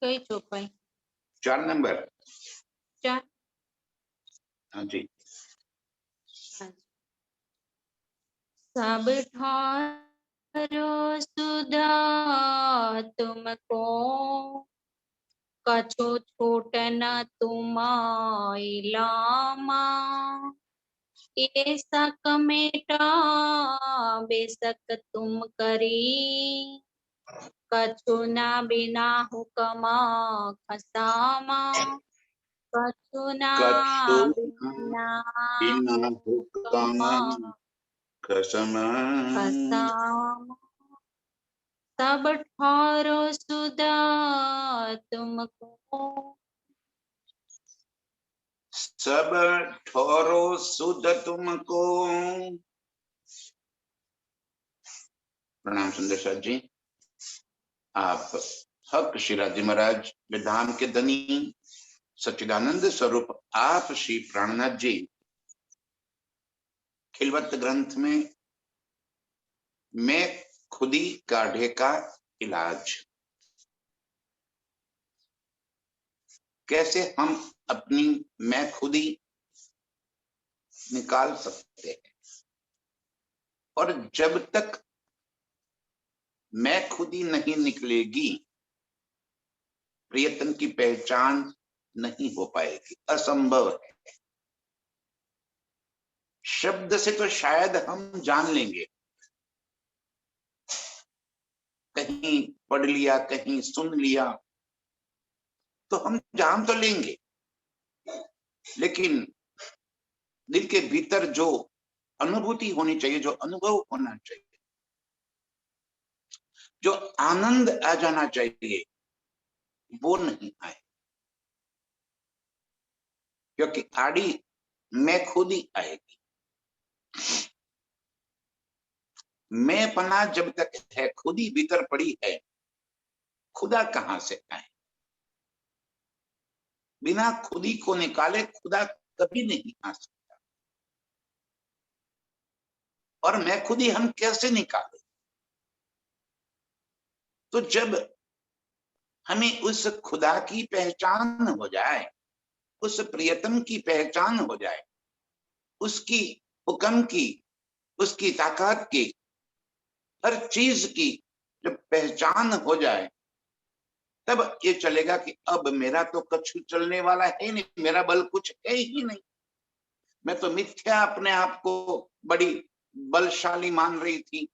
कई चौपाई 4 नंबर। 4। हाँ जी। सब ठारो सुधा तुमको, कछु छूट न तुमाई लामा। ऐसा कमेटा बेशक तुम करी, कछु ना बिना हुक्मा खसामा। कछु ना बिना बिना हुक्मा कसम खसामा। सब ठारो सुधा तुमको, सब ठोरो सुध तुमको। प्रणाम सुंदर साथ जी। आप हक शिराजी महाराज विधान के धनी सच्चिदानंद स्वरूप आप श्री प्राणनाथ जी खिलवत ग्रंथ में मैं खुदी काढ़े का इलाज, कैसे हम अपनी मैं खुदी निकाल सकते हैं। और जब तक मैं खुदी नहीं निकलेगी प्रियतम की पहचान नहीं हो पाएगी, असंभव है। शब्द से तो शायद हम जान लेंगे, कहीं पढ़ लिया कहीं सुन लिया तो हम जान तो लेंगे, लेकिन दिल के भीतर जो अनुभूति होनी चाहिए, जो अनुभव होना चाहिए, जो आनंद आ जाना चाहिए, वो नहीं आए। क्योंकि आड़ी मैं खुद ही आएगी। मैं पना जब तक है, खुद ही भीतर पड़ी है, खुदा कहां से आए। बिना खुदी को निकाले खुदा कभी नहीं आ सकता। और मैं खुद ही हम कैसे निकाले? तो जब हमें उस खुदा की पहचान हो जाए, उस प्रियतम की पहचान हो जाए, उसकी हुक्म की, उसकी ताकत की, हर चीज की जब पहचान हो जाए, तब ये चलेगा कि अब मेरा तो कछु चलने वाला है नहीं, मेरा बल कुछ है ही नहीं। मैं तो मिथ्या अपने आप को बड़ी बलशाली मान रही थी,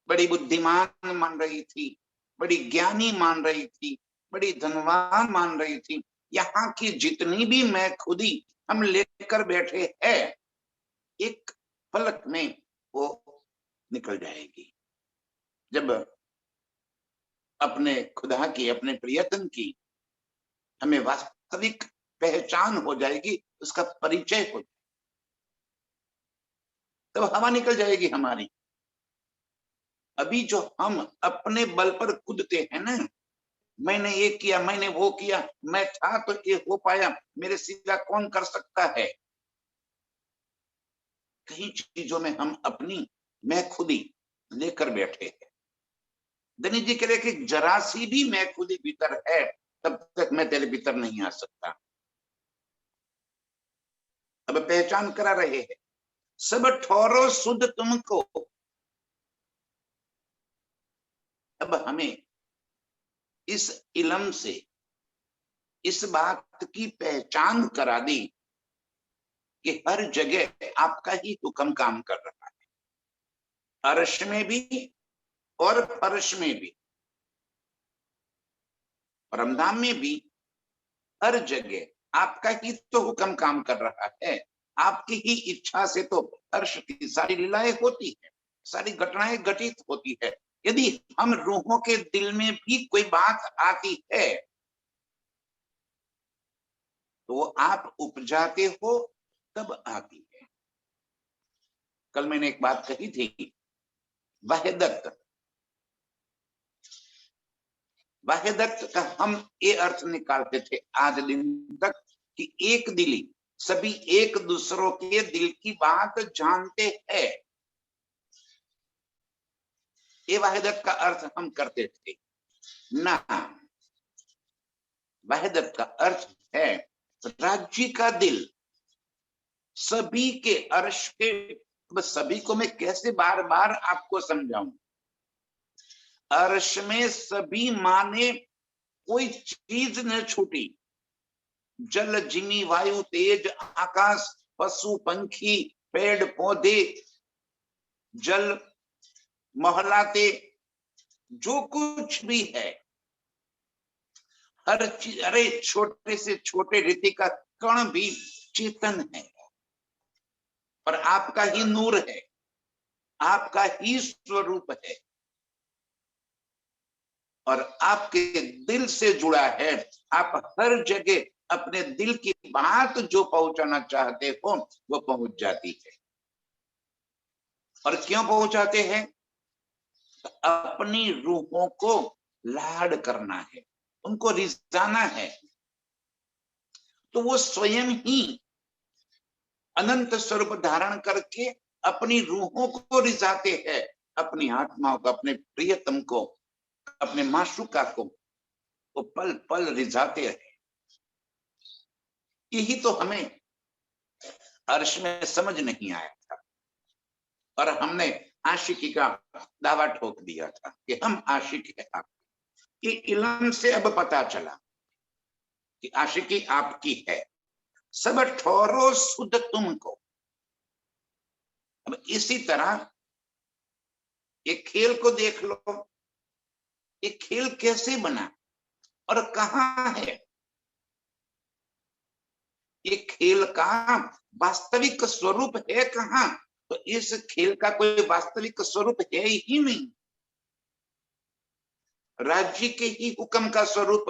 बड़ी बुद्धिमान मान रही थी, बड़ी ज्ञानी मान रही थी, बड़ी धनवान मान रही थी। यहाँ की जितनी भी मैं खुदी हम लेकर बैठे हैं, एक पलक में वो निकल जाएगी। जब अपने खुदा की, अपने प्रियतम की हमें वास्तविक पहचान हो जाएगी, उसका परिचय हो जाएगा, तब हवा निकल जाएगी हमारी। अभी जो हम अपने बल पर कूदते हैं ना, मैंने ये किया, मैंने वो किया, मैं था तो ये हो पाया, मेरे सिवा कौन कर सकता है। कई चीजों में हम अपनी मैं खुदी लेकर बैठे हैं। धनी जी कह रहे कि जरा सी भी मैं खुदी भीतर है, तब तक मैं तेरे भीतर नहीं आ सकता। अब पहचान करा रहे हैं, सब ठोरो सुध तुमको। अब हमें इस इलम से इस बात की पहचान करा दी कि हर जगह आपका ही हुक्म काम कर रहा है, अर्श में भी और फर्श में भी, परमधाम में भी, हर जगह आपका ही तो हुक्म काम कर रहा है। आपकी ही इच्छा से तो अर्श की सारी लीलाएं होती है, सारी घटनाएं घटित होती है। यदि हम रूहों के दिल में भी कोई बात आती है तो वो आप उपजाते हो तब आती है। कल मैंने एक बात कही थी, वाहिदत, वाहिदत का हम ये अर्थ निकालते थे आज दिन तक कि एक दिली, सभी एक दूसरों के दिल की बात जानते हैं। ये वाहिदत का अर्थ हम करते थे ना। वहदत का अर्थ है राज्य का दिल, सभी के अर्श के। बस सभी को मैं कैसे बार बार आपको समझाऊं। अर्श में सभी माने कोई चीज न छूटी, जल जिमी वायु तेज आकाश, पशु पंखी पेड़ पौधे, जल महलाते, जो कुछ भी है, हर चीज, अरे छोटे से छोटे रीति का कण भी चेतन है और आपका ही नूर है, आपका ही स्वरूप है और आपके दिल से जुड़ा है। आप हर जगह अपने दिल की बात जो पहुंचाना चाहते हो वो पहुंच जाती है। और क्यों पहुंचाते हैं? अपनी रूहों को लाड करना है, उनको रिझाना है। तो वो स्वयं ही अनंत स्वरूप धारण करके अपनी रूहों को रिझाते हैं, अपनी आत्माओं को, अपने प्रियतम को, अपने माशूका को वो पल पल रिझाते रहे। यही तो हमें अर्श में समझ नहीं आया था और हमने आशिकी का दावा ठोक दिया था कि हम आशिक है आपकी। ये इल्म से अब पता चला कि आशिकी आपकी है। सब ठोरो सुध तुमको। अब इसी तरह एक खेल को देख लो, एक खेल कैसे बना और कहाँ है? ये खेल का वास्तविक स्वरूप है कहाँ? तो इस खेल का कोई वास्तविक स्वरूप है ही नहीं। राज्य के ही हुक्म का स्वरूप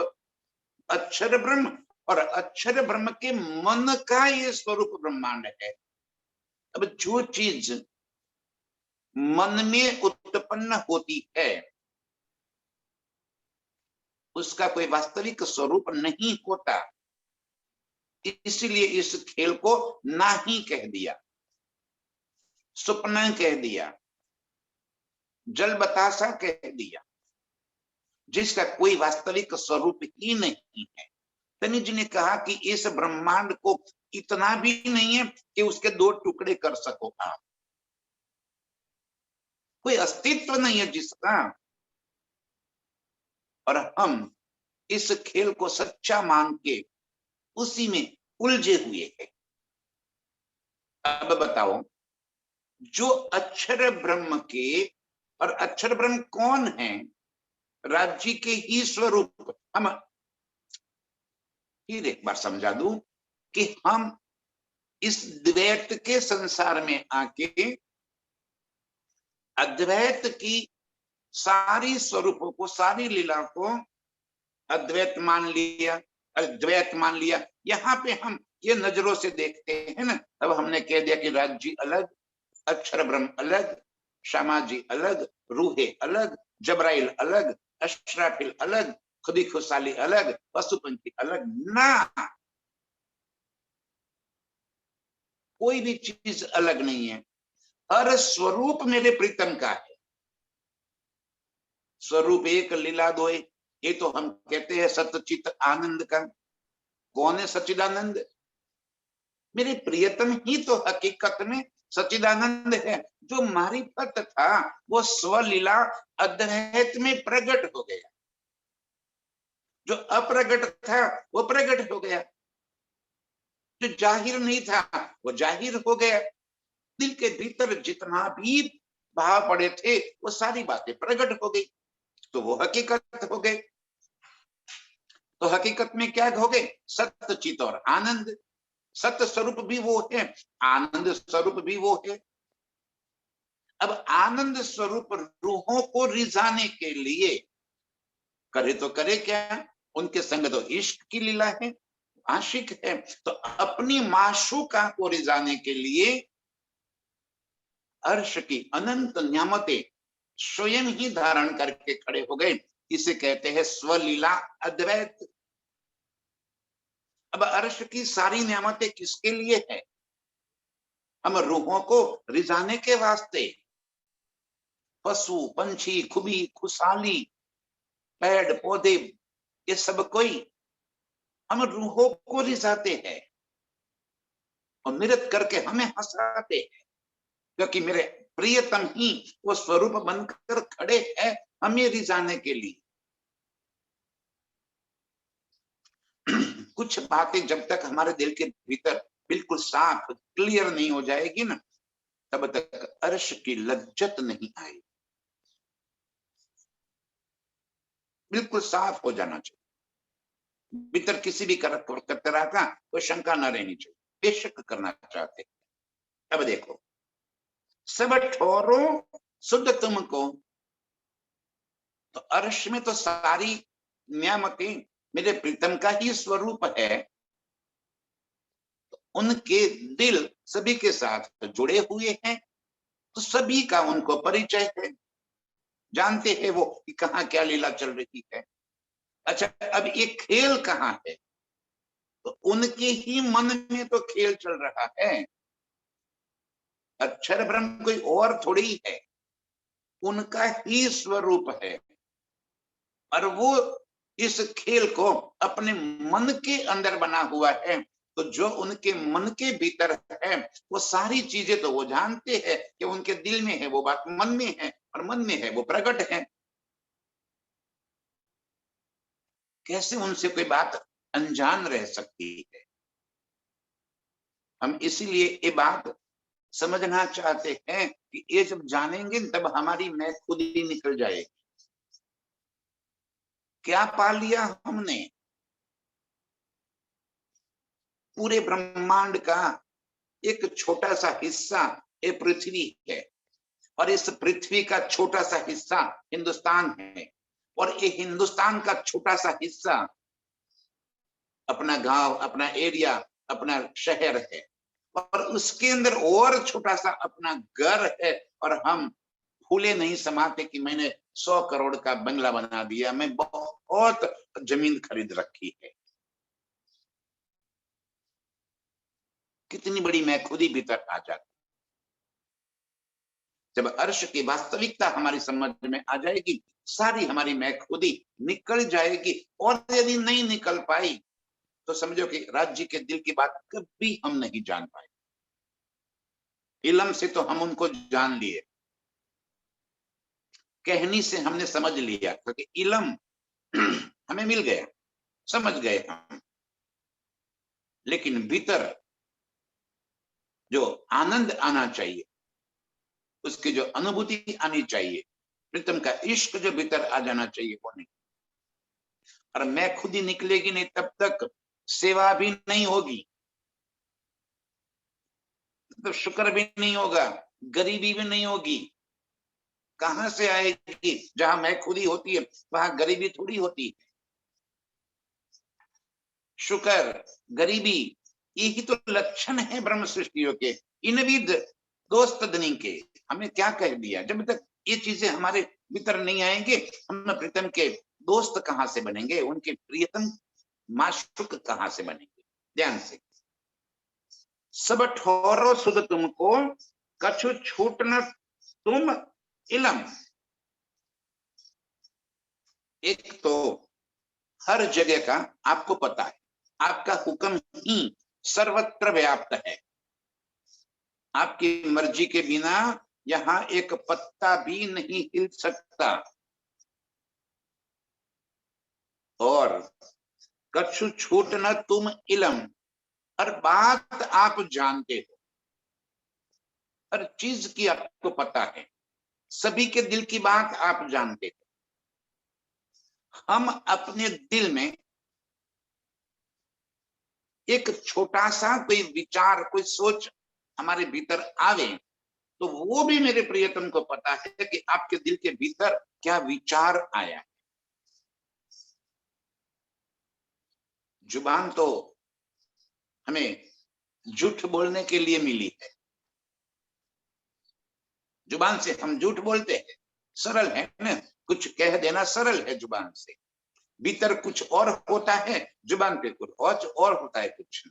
अक्षर ब्रह्म और अक्षर ब्रह्म के मन का ये स्वरूप ब्रह्मांड है। अब जो चीज मन में उत्पन्न होती है उसका कोई वास्तविक स्वरूप नहीं होता, इसलिए इस खेल को नाही कह दिया, स्वप्न कह दिया, जल बतासा कह दिया, जिसका कोई वास्तविक स्वरूप ही नहीं है। तनी जी ने कहा कि इस ब्रह्मांड को इतना भी नहीं है कि उसके दो टुकड़े कर सको आप, कोई अस्तित्व नहीं है जिसका। और हम इस खेल को सच्चा मान के उसी में उलझे हुए हैं। अब बताओ, जो अक्षर ब्रह्म के, और अक्षर ब्रह्म कौन है? राज्य के ही स्वरूप। हम फिर एक बार समझा दूं कि हम इस द्वैत के संसार में आके अद्वैत की सारी स्वरूपों को, सारी लीला को अद्वैत मान लिया, अद्वैत मान लिया। यहाँ पे हम ये नजरों से देखते हैं ना, अब हमने कह दिया कि राज्य अलग, अक्षर ब्रह्म अलग, श्यामा जी अलग, रूहे अलग, जबराइल अलग, अशराफिल अलग, खुदी खुशाली अलग, पशु पंखी अलग ना, कोई भी चीज अलग नहीं है। हर स्वरूप मेरे प्रीतम का है। स्वरूप एक लीला दो, ये तो हम कहते हैं सतचित आनंद का। कौन है सच्चिदानंद? मेरे प्रियतम ही तो हकीकत में सच्चिदानंद है। जो मारिफत था वो स्वलीला अद्वैत में प्रकट हो गया, जो अप्रगट था वो प्रकट हो गया, जो जाहिर नहीं था वो जाहिर हो गया। दिल के भीतर जितना भी भाव पड़े थे वो सारी बातें प्रकट हो गई, तो वो हकीकत हो गए। तो हकीकत में क्या हो गए? सत्य चित और आनंद। सत्य स्वरूप भी वो है, आनंद स्वरूप भी वो है। अब आनंद स्वरूप रूहों को रिझाने के लिए करे तो करे क्या? उनके संग तो इश्क की लीला है, आशिक है। तो अपनी माशूका को रिझाने के लिए अर्श की अनंत न्यामतें स्वयं ही धारण करके खड़े हो गए। इसे कहते हैं स्वलीला अद्वैत। अब अर्श की सारी न्यामतें किसके लिए है? हम रूहों को रिझाने के वास्ते। पशु पंछी खुबी खुशाली पेड़ पौधे ये सब कोई हम रूहों को रिझाते हैं और नृत्य करके हमें हंसाते हैं, क्योंकि मेरे प्रियतम ही वो स्वरूप बनकर खड़े हैं हमें रिझाने के लिए। कुछ बातें जब तक हमारे दिल के भीतर बिल्कुल साफ क्लियर नहीं हो जाएगी ना, तब तक अर्श की लज्जत नहीं आएगी। बिल्कुल साफ हो जाना चाहिए, भीतर किसी भी तरह का कोई शंका न रहनी चाहिए, बेशक करना चाहते। अब देखो, सब ठोरो शुद्ध तुमको, तो अर्श में तो सारी नियामतें मेरे प्रीतम का ही स्वरूप है, तो उनके दिल सभी के साथ जुड़े हुए हैं, तो सभी का उनको परिचय है, जानते हैं वो कि कहाँ क्या लीला चल रही है। अच्छा, अब ये खेल कहाँ है? तो उनके ही मन में तो खेल चल रहा है। अक्षर ब्रह्म कोई और थोड़ी है, उनका ही स्वरूप है, और वो इस खेल को अपने मन के अंदर बना हुआ है। तो जो उनके मन के भीतर है, वो सारी चीजें तो वो जानते हैं कि उनके दिल में है, वो बात मन में है, और मन में है वो प्रकट है। कैसे उनसे कोई बात अनजान रह सकती है? हम इसीलिए ये बात समझना चाहते हैं कि ये जब जानेंगे तब हमारी मैं खुद ही निकल जाएगी। क्या पा लिया हमने? पूरे ब्रह्मांड का एक छोटा सा हिस्सा ये पृथ्वी है, और इस पृथ्वी का छोटा सा हिस्सा हिंदुस्तान है, और ये हिंदुस्तान का छोटा सा हिस्सा अपना गांव, अपना एरिया, अपना शहर है, और उसके अंदर और छोटा सा अपना घर है। और हम फूले नहीं समाते कि मैंने 100 करोड़ का बंगला बना दिया, मैं बहुत जमीन खरीद रखी है। कितनी बड़ी मैं खुद ही भीतर आ जाती। जब अर्श की वास्तविकता हमारी समझ में आ जाएगी, सारी हमारी मैं खुद ही निकल जाएगी। और यदि नहीं निकल पाई तो समझो कि राज्य के दिल की बात कभी हम नहीं जान पाए। इल्म से तो हम उनको जान लिए, कहनी से हमने समझ लिया, क्योंकि इल्म हमें मिल गया, समझ गए हम। लेकिन भीतर जो आनंद आना चाहिए, उसकी जो अनुभूति आनी चाहिए, प्रीतम का इश्क जो भीतर आ जाना चाहिए, वो नहीं। और मैं खुद ही निकलेगी नहीं, तब तक सेवा भी नहीं होगी, तो शुक्र भी नहीं होगा, गरीबी भी नहीं होगी। कहां से आएगी? जहां मैं खुद ही होती है वहां गरीबी थोड़ी होती है। शुक्र, गरीबी, यही तो लक्षण है ब्रह्म सृष्टियों के। इनविद दोस्त दनी के, हमें क्या कह दिया? जब तक ये चीजें हमारे भीतर नहीं आएंगे, हम प्रीतम के दोस्त कहां से बनेंगे? उनके प्रियतम माशुक कहां से बनेंगे? ध्यान से, सब ठोरो सुध तुमको, कछु छूट न तुम इलम। एक तो हर जगह का आपको पता है, आपका हुक्म ही सर्वत्र व्याप्त है। आपकी मर्जी के बिना यहाँ एक पत्ता भी नहीं हिल सकता। और कछु छूट न तुम इलम, हर बात आप जानते हो, हर चीज की आपको पता है, सभी के दिल की बात आप जानते हो। हम अपने दिल में एक छोटा सा कोई विचार, कोई सोच हमारे भीतर आवे, तो वो भी मेरे प्रियतम को पता है कि आपके दिल के भीतर क्या विचार आया है। जुबान तो हमें झूठ बोलने के लिए मिली है, जुबान से हम झूठ बोलते हैं, सरल है ना, कुछ कह देना सरल है जुबान से। भीतर कुछ और होता है, जुबान पे कुछ और होता है कुछ।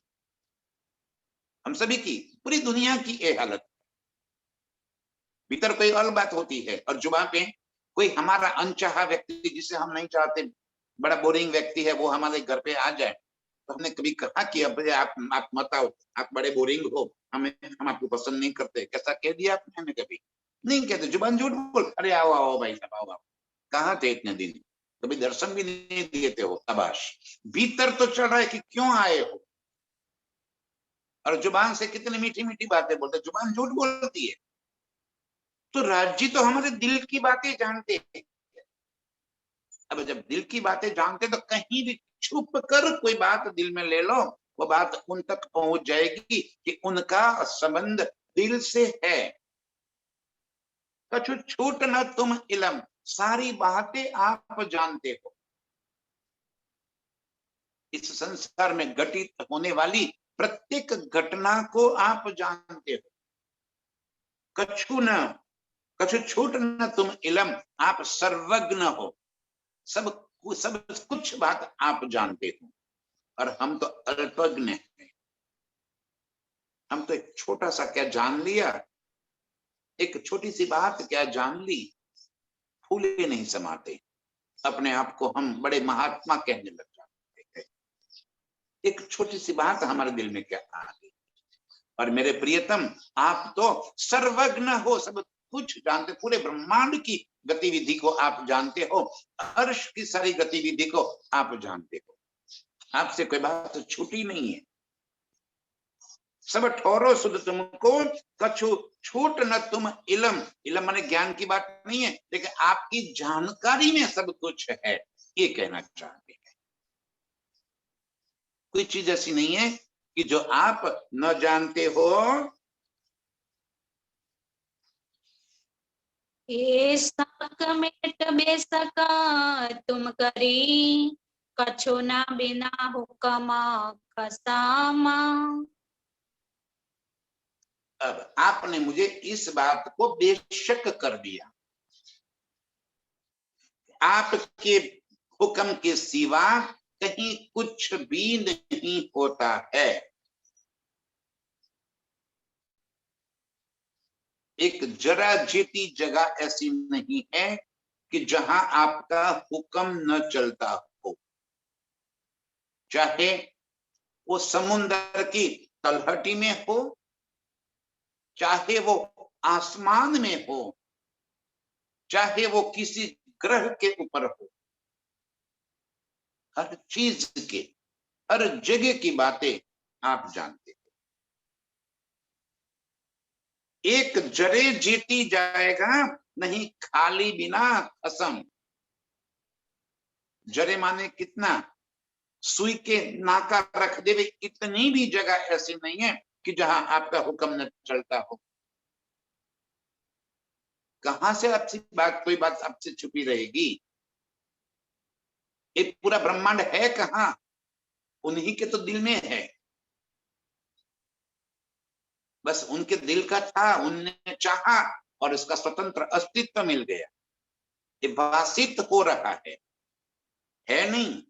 हम सभी की, पूरी दुनिया की ये हालत, भीतर कोई और बात होती है और जुबान पे कोई हमारा अनचाहा व्यक्ति, जिसे हम नहीं चाहते, बड़ा बोरिंग व्यक्ति है, वो हमारे घर पे आ जाए, तो हमने कभी कहा कि अब आप मत आओ, आप बड़े बोरिंग हो, हम आपको पसंद नहीं करते, कैसा कह दिया आपने? हमें कभी नहीं कहते, जुबान झूठ बोल, अरे आओ आओ भाई साहब आओ आओ। कहाँ थे इतने दिन, कभी दर्शन भी नहीं दिए थे हो। शाबाश, भीतर तो चढ़ रहा है कि क्यों आए हो, और जुबान से कितनी मीठी मीठी बातें बोलते, जुबान झूठ बोलती है। तो राज जी तो हमारे दिल की बातें जानते हैं। अब जब दिल की बातें जानते तो कहीं भी छुप कर कोई बात दिल में ले लो, वो बात उन तक पहुंच जाएगी कि उनका संबंध दिल से है। कछु छूट न तुम इलम, सारी बातें आप जानते हो। इस संसार में घटित होने वाली प्रत्येक घटना को आप जानते हो। कछु छूट न तुम इलम, आप सर्वज्ञ हो, सब सब कुछ बात आप जानते हो। और हम तो अल्पज्ञ हैं, हम तो एक छोटा सा क्या जान लिया, एक छोटी सी बात क्या जान ली, फूले नहीं समाते, अपने आप को हम बड़े महात्मा कहने लग जाते हैं। एक छोटी सी बात हमारे दिल में क्या आ गई। और मेरे प्रियतम, आप तो सर्वज्ञ हो, सब कुछ जानते, पूरे ब्रह्मांड की गतिविधि को आप जानते हो, अर्श की सारी गतिविधि को आप जानते हो, आपसे कोई बात छूटी नहीं है। सब ठोरो सुध तुमको, कछु छूट न तुम इलम, इलम माने ज्ञान की बात नहीं है, लेकिन आपकी जानकारी में सब कुछ है, ये कहना चाहते हैं। कोई चीज ऐसी नहीं है कि जो आप न जानते हो। मेट बेसका तुम करी, कछु ना बिना हुक्म खसामा। अब आपने मुझे इस बात को बेशक कर दिया, आपके हुक्म के सिवा कहीं कुछ भी नहीं होता है। एक जरा जेती जगह ऐसी नहीं है कि जहां आपका हुक्म न चलता हो, चाहे वो समुद्र की तलहटी में हो, चाहे वो आसमान में हो, चाहे वो किसी ग्रह के ऊपर हो, हर चीज के, हर जगह की बातें आप जानते हो। एक जरे जीती जाएगा नहीं खाली बिना कसम। जरे माने कितना, सुई के नाका रख देवे, इतनी भी जगह ऐसी नहीं है कि जहां आपका हुक्म न चलता हो। कहां से आपसे बात, कोई बात आपसे छुपी रहेगी? ये पूरा ब्रह्मांड है कहां? उन्हीं के तो दिल में है। बस उनके दिल का था, उनने चाहा और इसका स्वतंत्र अस्तित्व मिल गया। ये भाषित हो रहा है नहीं।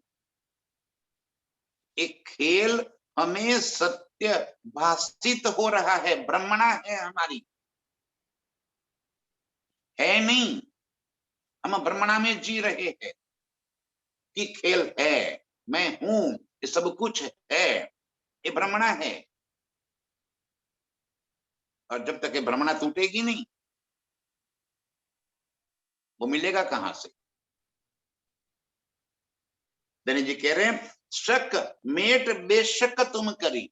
एक खेल हमें सत्य भाषित हो रहा है, ब्रह्मणा है हमारी, है नहीं। हम ब्रह्मणा में जी रहे हैं कि खेल है, मैं हूं, ये सब कुछ है, ये ब्रह्मणा है। और जब तक ये ब्रह्मणा टूटेगी नहीं, वो मिलेगा कहां से? धनी जी कह रहे हैं, शक मेट बेशक तुम करी।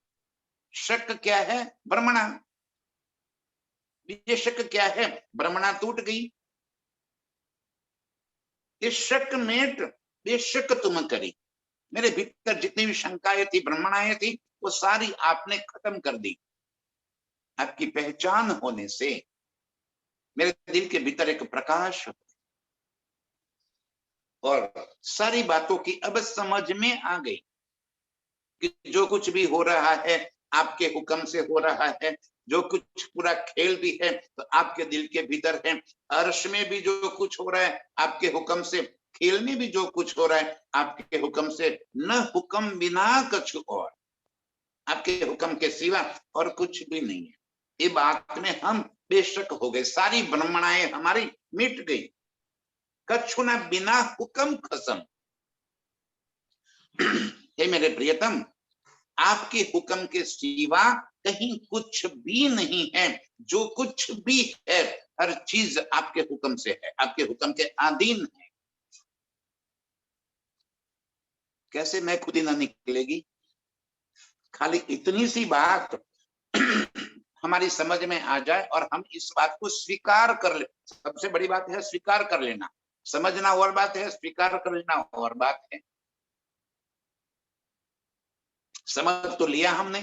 शक क्या है? ब्रह्मणा। बेशक क्या है? ब्रह्मणा टूट गई। ये शक मेट बेशक तुम करी, मेरे भीतर जितनी भी शंकाएं थी, ब्रह्मणाएं थी, वो सारी आपने खत्म कर दी। आपकी पहचान होने से मेरे दिल के भीतर एक प्रकाश, और सारी बातों की अब समझ में आ गई कि जो कुछ भी हो रहा है आपके हुक्म से हो रहा है। जो कुछ पूरा खेल भी है तो आपके दिल के भीतर है। अर्श में भी जो कुछ हो रहा है आपके हुक्म से, खेल में भी जो कुछ हो रहा है आपके हुक्म से। न हुक्म बिना कछु और, आपके हुक्म के सिवा और कुछ भी नहीं है। ये बात में हम बेशक हो गए, सारी ब्रह्मणाएं हमारी मिट गई। कछु न बिना हुक्म खसम। हे मेरे प्रियतम, आपके हुक्म के सिवा कहीं कुछ भी नहीं है। जो कुछ भी है हर चीज आपके हुक्म से है, आपके हुक्म के अधीन है। कैसे मैं खुद ही ना निकलेगी? खाली इतनी सी बात हमारी समझ में आ जाए और हम इस बात को स्वीकार कर ले। सबसे बड़ी बात है स्वीकार कर लेना। समझना और बात है, स्वीकार कर लेना और बात है। समझ तो लिया हमने,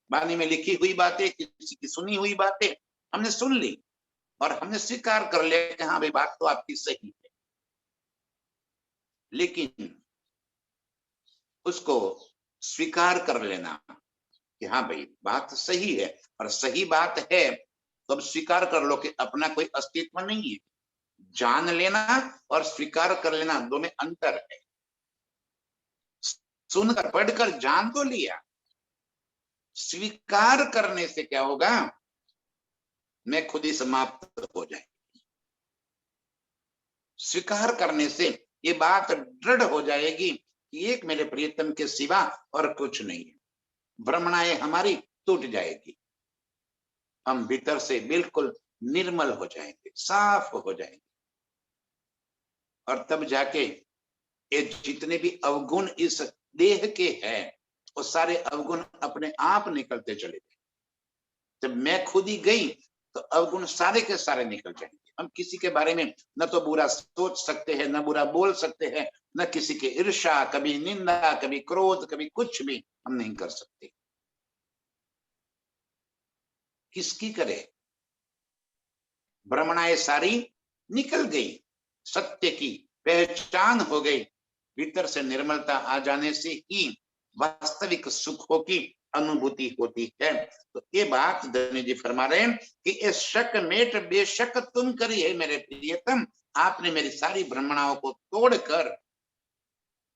वाणी में लिखी हुई बातें, किसी की सुनी हुई बातें हमने सुन ली और हमने स्वीकार कर लिया कि हाँ भाई बात तो आपकी सही है। लेकिन उसको स्वीकार कर लेना कि हाँ भाई बात सही है, और सही बात है तो अब स्वीकार कर लो कि अपना कोई अस्तित्व नहीं है। जान लेना और स्वीकार कर लेना दो में अंतर है। सुनकर पढ़कर जान तो लिया, स्वीकार करने से क्या होगा? मैं खुद ही समाप्त हो जाए। स्वीकार करने से ये बात दृढ़ हो जाएगी कि एक मेरे प्रियतम के सिवा और कुछ नहीं है। भ्रमणाएं हमारी टूट जाएगी, हम भीतर से बिल्कुल निर्मल हो जाएंगे, साफ हो जाएंगे। और तब जाके ये जितने भी अवगुण इस देह के हैं वो सारे अवगुण अपने आप निकलते चले गए। जब मैं खुद ही गई तो अवगुण सारे के सारे निकल जाएंगे। हम किसी के बारे में न तो बुरा सोच सकते हैं, न बुरा बोल सकते हैं, न किसी के ईर्ष्या, कभी निंदा, कभी क्रोध, कभी कुछ भी हम नहीं कर सकते। किसकी करे? भ्रमणाएं सारी निकल गई, सत्य की पहचान हो गई। भीतर से निर्मलता आ जाने से ही वास्तविक सुखों की अनुभूति होती है। तो ये बात धनी जी फरमा रहे हैं कि ये शक मेट बेशक तुम करी है मेरे प्रियतम, आपने मेरी सारी भ्रमणाओं को तोड़कर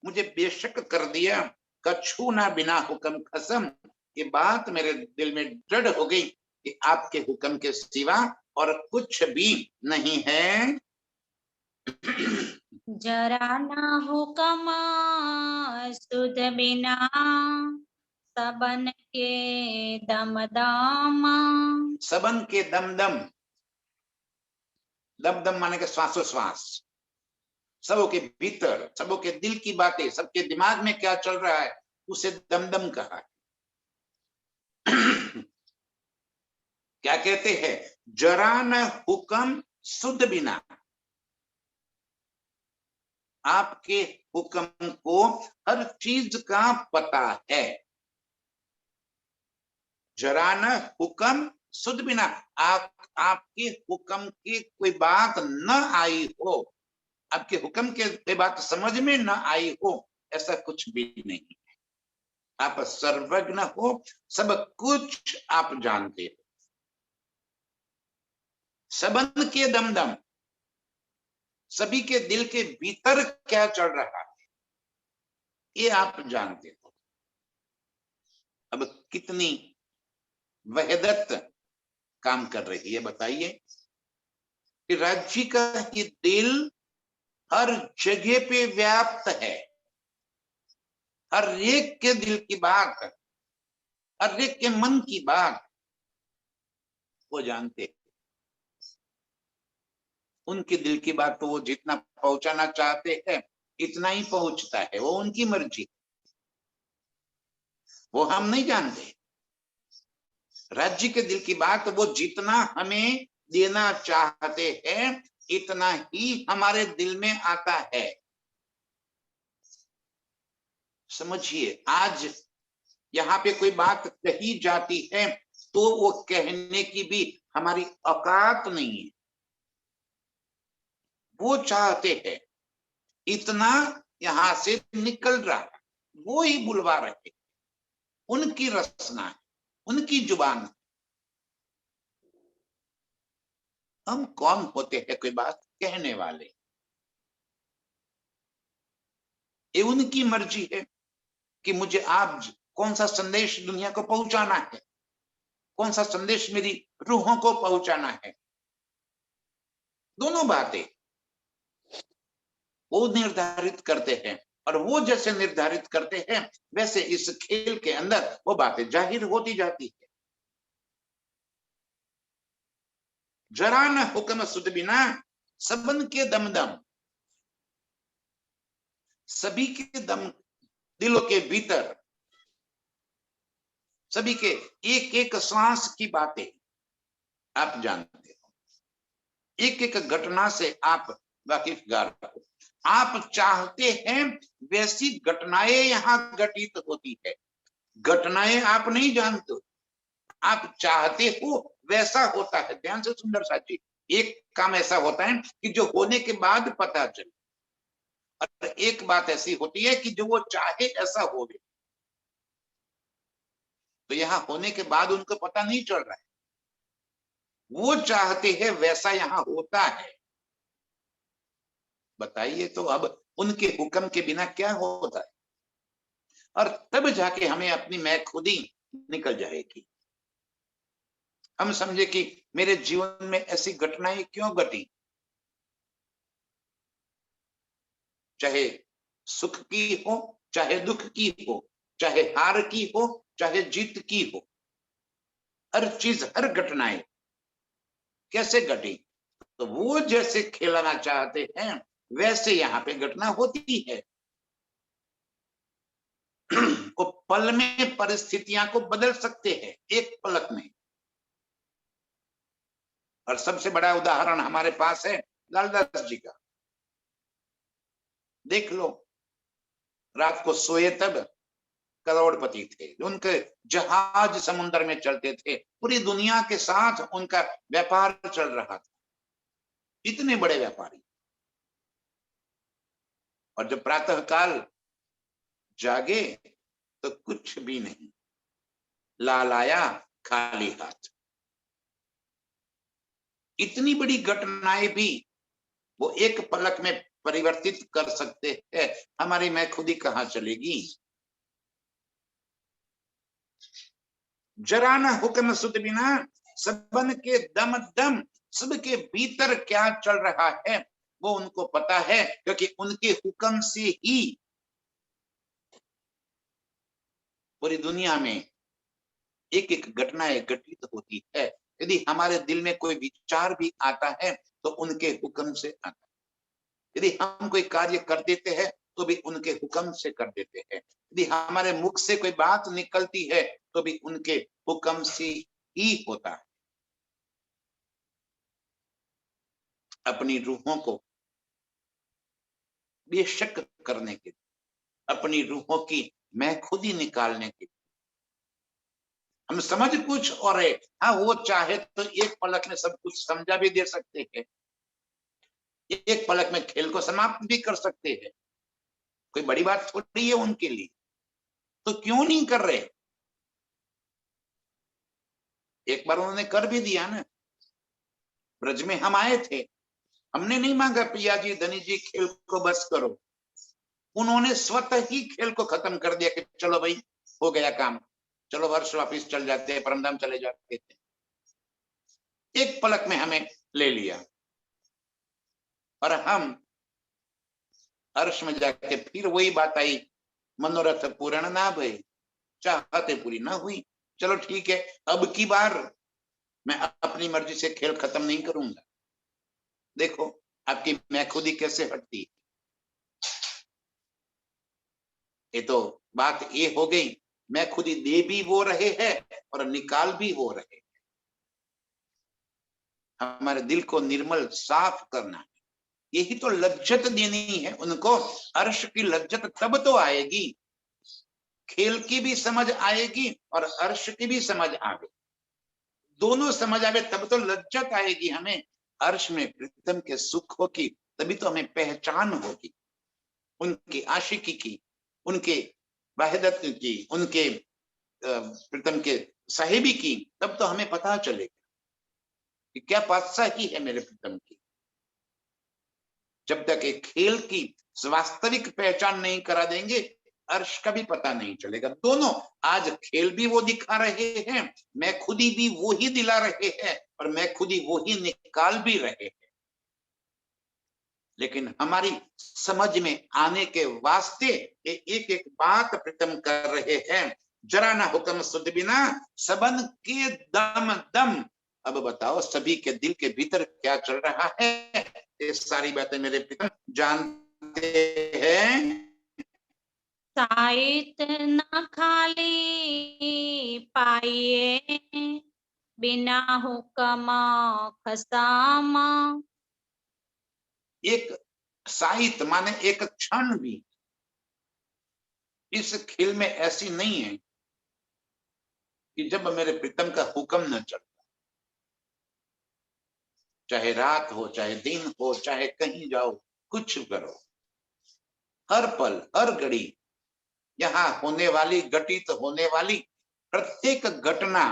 मुझे बेशक कर दिया। कछु ना बिना हुक्म खसम, ये बात मेरे दिल में दृढ़ हो गई कि आपके हुक्म के सिवा और कुछ भी नहीं है। जरा ना हुक्म सुध बिना, सबन के दम दाम। सबन के दम दम, दम दम माने के श्वासोश्वास, सबों के भीतर, सबों के दिल की बातें, सबके दिमाग में क्या चल रहा है उसे दमदम कहा है। क्या कहते हैं? जरा न हुक्म सुध बिना, आपके हुक्म को हर चीज का पता है। जरा न हुक्म सुध बिना, आपके हुक्म की कोई बात न आई हो, आपके हुक्म के बात समझ में न आई हो, ऐसा कुछ भी नहीं। आप सर्वज्ञ हो, सब कुछ आप जानते हो। सबन के दमदम, सभी के दिल के भीतर क्या चल रहा है ये आप जानते हो। अब कितनी वहदत काम कर रही है बताइए कि राज्य का ये दिल हर जगह पे व्याप्त है। हर एक के दिल की बात, हर एक के मन की बात वो जानते हैं। उनके दिल की बात तो वो जितना पहुंचाना चाहते हैं इतना ही पहुंचता है, वो उनकी मर्जी, वो हम नहीं जानते। राज्य के दिल की बात वो जितना हमें देना चाहते हैं इतना ही हमारे दिल में आता है। समझिए, आज यहाँ पे कोई बात कही जाती है तो वो कहने की भी हमारी औकात नहीं है। वो चाहते हैं इतना यहां से निकल रहा है, वो ही बुलवा रहे, उनकी रचना है, उनकी जुबान है। हम कौन होते हैं कोई बात कहने वाले? ये उनकी मर्जी है कि मुझे आप कौन सा संदेश दुनिया को पहुंचाना है, कौन सा संदेश मेरी रूहों को पहुंचाना है। दोनों बातें वो निर्धारित करते हैं। और वो जैसे निर्धारित करते हैं वैसे इस खेल के अंदर वो बातें जाहिर होती जाती है। जरा न हुक्म सुध बिना सबन के दम दम, सभी के दम दिलों के भीतर, सभी के एक एक श्वास की बातें आप जानते हो, एक एक घटना से आप वाकिफगार हो। आप चाहते हैं वैसी घटनाएं यहां घटित होती है। घटनाएं आप नहीं जानते, आप चाहते हो वैसा होता है। ध्यान से सुंदर साथी, एक काम ऐसा होता है कि जो होने के बाद पता चले, और एक बात ऐसी होती है कि जो वो चाहे ऐसा हो गया। तो यहां होने के बाद उनको पता नहीं चल रहा है, वो चाहते हैं वैसा यहां होता है। बताइए तो अब उनके हुक्म के बिना क्या होता है? और तब जाके हमें अपनी मैं खुदी निकल जाएगी। हम समझे कि मेरे जीवन में ऐसी घटनाएं क्यों घटी, चाहे सुख की हो, चाहे दुख की हो, चाहे हार की हो, चाहे जीत की हो, हर चीज, हर घटनाएं कैसे घटी। तो वो जैसे खेलना चाहते हैं वैसे यहाँ पे घटना होती है। वो पल में परिस्थितियां को बदल सकते हैं, एक पलक में। और सबसे बड़ा उदाहरण हमारे पास है लालदास जी का। देख लो, रात को सोए तब करोड़पति थे, उनके जहाज समुद्र में चलते थे, पूरी दुनिया के साथ उनका व्यापार चल रहा था, इतने बड़े व्यापारी। और जब प्रातः काल जागे तो कुछ भी नहीं, लाल आया खाली हाथ। इतनी बड़ी घटनाएं भी वो एक पलक में परिवर्तित कर सकते हैं। हमारी मैं खुदी कहां चलेगी? जरा न हुक्म सुध बिना सबन के दम दम, सबके भीतर क्या चल रहा है वो उनको पता है, क्योंकि उनके हुक्म से ही पूरी दुनिया में एक एक घटनाएं घटित होती है। यदि हमारे दिल में कोई विचार भी आता है तो उनके हुक्म से आता है। यदि हम कोई कार्य कर देते हैं तो भी उनके हुक्म से कर देते हैं। यदि हमारे मुख से कोई बात निकलती है तो भी उनके हुक्म से ही होता है। अपनी रूहों को बेशक करने के, अपनी रूहों की मैं खुद ही निकालने के, हम समझ कुछ और है। हाँ, वो चाहे तो एक पलक में सब कुछ समझा भी दे सकते हैं, एक पलक में खेल को समाप्त भी कर सकते हैं। कोई बड़ी बात थोड़ी है उनके लिए, तो क्यों नहीं कर रहे? एक बार उन्होंने कर भी दिया ना। ब्रज में हम आए थे, हमने नहीं मांगा पिया जी धनी जी खेल को बस करो, उन्होंने स्वतः ही खेल को खत्म कर दिया कि चलो भाई हो गया काम, चलो वर्ष वापिस चल जाते हैं, परमधाम चले जाते थे। एक पलक में हमें ले लिया और हम अर्श में जाके फिर वही बात आई, मनोरथ पूर्ण ना भई, चाहते पूरी ना हुई। चलो ठीक है, अब की बार मैं अपनी मर्जी से खेल खत्म नहीं करूंगा। देखो आपकी मैं खुद ही कैसे हटती है। ये तो बात ये हो गई, मैं खुद ही दे भी वो रहे हैं और निकाल भी वो रहे। हमारे दिल को निर्मल साफ करना है, यही तो लज्जत देनी है उनको। अर्श की लज्जत तब तो आएगी, खेल की भी समझ आएगी और अर्श की भी समझ आवे, दोनों समझ आवे तब तो लज्जत आएगी हमें। अर्श में प्रीतम के सुखों की तभी तो हमें पहचान होगी, उनकी आशिकी की, उनके वाहिदत की, उनके प्रीतम के साहिबी की, तब तो हमें पता चलेगा कि क्या पातशाही है मेरे प्रीतम की। जब तक एक खेल की वास्तविक पहचान नहीं करा देंगे, अर्श का भी पता नहीं चलेगा। दोनों आज खेल भी वो दिखा रहे हैं, मैं खुदी भी वो ही दिला रहे हैं और मैं खुदी वो ही निकाल भी रहे हैं। लेकिन हमारी समझ में आने के वास्ते ये एक एक बात प्रीतम कर रहे हैं। जरा ना हुक्म सुध बिना सबन के दम दम। अब बताओ सभी के दिल के भीतर क्या चल रहा है, ये सारी बातें मेरे प्रीतम जानते हैं। साहित न खाली पाइए, बिना हुक्म खसामा। एक साहित्य माने एक क्षण भी इस खेल में ऐसी नहीं है कि जब मेरे प्रीतम का हुक्म न चलता। चाहे रात हो, चाहे दिन हो, चाहे कहीं जाओ, कुछ करो, हर पल हर घड़ी यहाँ होने वाली, घटित होने वाली प्रत्येक घटना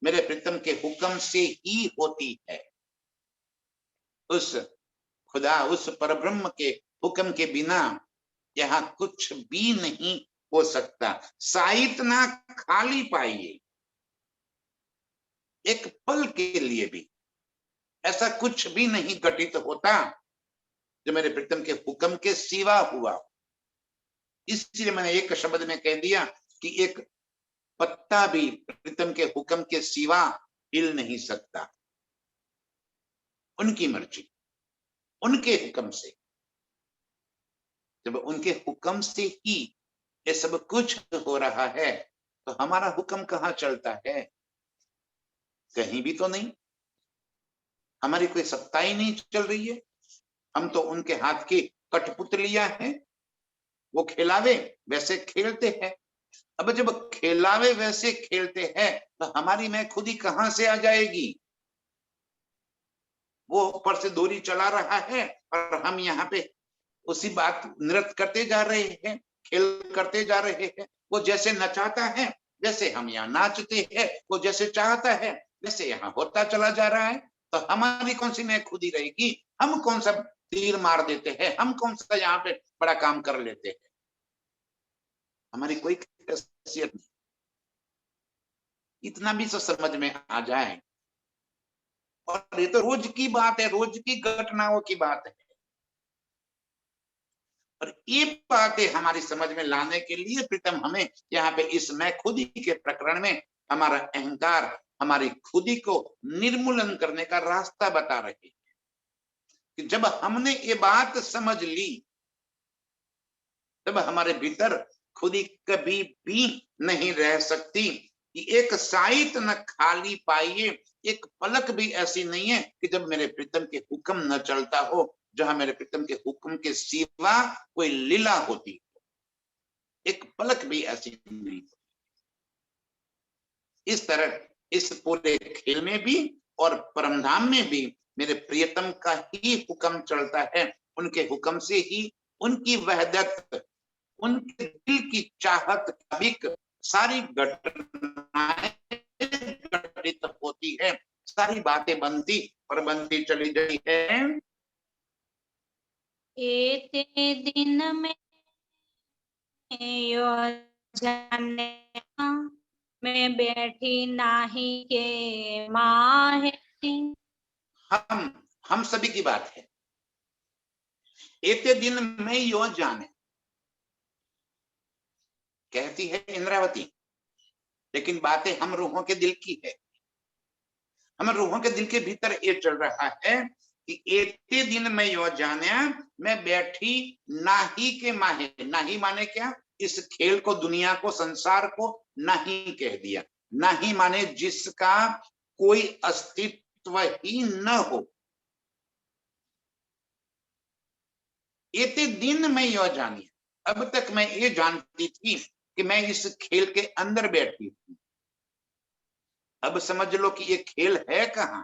मेरे प्रीतम के हुक्म से ही होती है। उस खुदा, उस परब्रह्म के हुक्म के बिना यहाँ कुछ भी नहीं हो सकता। साहित ना खाली पाइए, एक पल के लिए भी ऐसा कुछ भी नहीं घटित होता जो मेरे प्रीतम के हुक्म के सिवा हुआ। इसलिए मैंने एक शब्द में कह दिया कि एक पत्ता भी प्रीतम के हुक्म के सिवा हिल नहीं सकता। उनकी मर्जी, उनके हुक्म से, जब उनके हुक्म से ही ये सब कुछ हो रहा है तो हमारा हुक्म कहाँ चलता है? कहीं भी तो नहीं। हमारी कोई सत्ता ही नहीं चल रही है। हम तो उनके हाथ की कठपुतलियां हैं। वो खिलावे वैसे खेलते हैं। अब जब खिलावे वैसे खेलते हैं तो हमारी मैं खुद ही कहां से आ जाएगी? वो ऊपर से डोरी चला रहा है और हम यहाँ पे उसी बात नृत्य करते जा रहे हैं, खेल करते जा रहे हैं। वो जैसे नचाता है वैसे हम यहाँ नाचते हैं, वो जैसे चाहता है वैसे यहाँ होता चला जा रहा है। तो हमारी कौन सी मैं खुद ही रहेगी? हम कौन सा तीर मार देते हैं, हम कौन सा यहाँ पे बड़ा काम कर लेते हैं? हमारी कोई हैसियत नहीं। इतना भी तो समझ में आ जाए। और ये तो रोज की बात है, रोज की घटनाओं की बात है। और ये बातें हमारी समझ में लाने के लिए प्रीतम हमें यहाँ पे इस मैं खुद ही के प्रकरण में हमारा अहंकार, हमारी खुदी को निर्मूलन करने का रास्ता बता रहे हैं। कि जब हमने ये बात समझ ली तब हमारे भीतर खुदी कभी भी नहीं रह सकती कि एक साइत न खाली पाइए। एक पलक भी ऐसी नहीं है कि जब मेरे प्रीतम के हुक्म न चलता हो, जहां मेरे प्रीतम के हुक्म के सिवा कोई लीला होती। एक पलक भी ऐसी नहीं। इस तरह इस पूरे खेल में भी और परमधाम में भी मेरे प्रियतम का ही हुक्म चलता है। उनके हुक्म से ही उनकी वहदत, उनके दिल की चाहत का सारी घटनाएं घटित होती है, सारी बातें बनती और बनती चली गई है। एते दिन में यो जाने, मैं बैठी नाही के माहे। हम सभी की बात है। एते दिन में यो जाने कहती है इंद्रावती, लेकिन बातें हम रूहों के दिल की है। हम रूहों के दिल के भीतर ये चल रहा है कि एते दिन में यो जाने, मैं बैठी नाही के माहे। नाही माने क्या? इस खेल को, दुनिया को, संसार को नहीं कह दिया। नहीं माने जिसका कोई अस्तित्व ही न हो। एते दिन में यो जानी, अब तक मैं ये जानती थी कि मैं इस खेल के अंदर बैठी हूं। अब समझ लो कि ये खेल है कहां।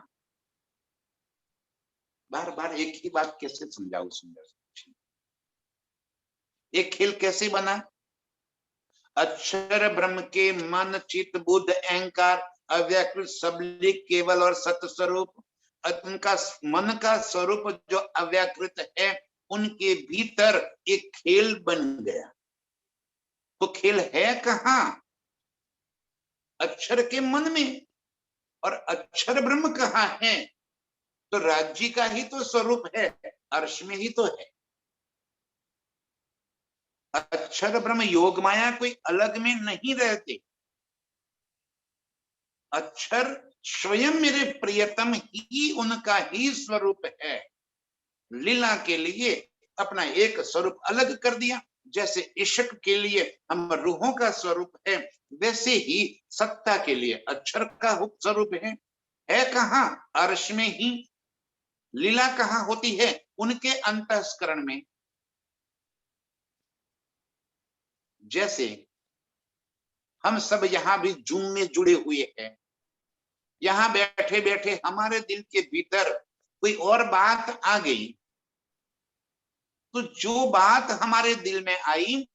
बार बार एक ही बात कैसे समझाऊं सुंदर? ये खेल कैसे बना? अक्षर ब्रह्म के मन चित बुद्ध अहंकार अव्याकृत सबलिक केवल और सत्य स्वरूप, उनका मन का स्वरूप जो अव्याकृत है, उनके भीतर एक खेल बन गया। तो खेल है कहां? अक्षर के मन में। और अक्षर ब्रह्म कहाँ है? तो राज्य का ही तो स्वरूप है। अर्श में ही तो है। अक्षर ब्रह्म योग माया कोई अलग में नहीं रहते। अक्षर स्वयं मेरे प्रियतम ही उनका ही स्वरूप है। लीला के लिए अपना एक स्वरूप अलग कर दिया। जैसे इश्क के लिए हम रूहों का स्वरूप है, वैसे ही सत्ता के लिए अक्षर का स्वरूप है कहाँ? अर्श में ही। लीला कहाँ होती है? उनके अंतःस्करण में। जैसे हम सब यहाँ भी जूम में जुड़े हुए हैं, यहाँ बैठे बैठे हमारे दिल के भीतर कोई और बात आ गई, तो जो बात हमारे दिल में आई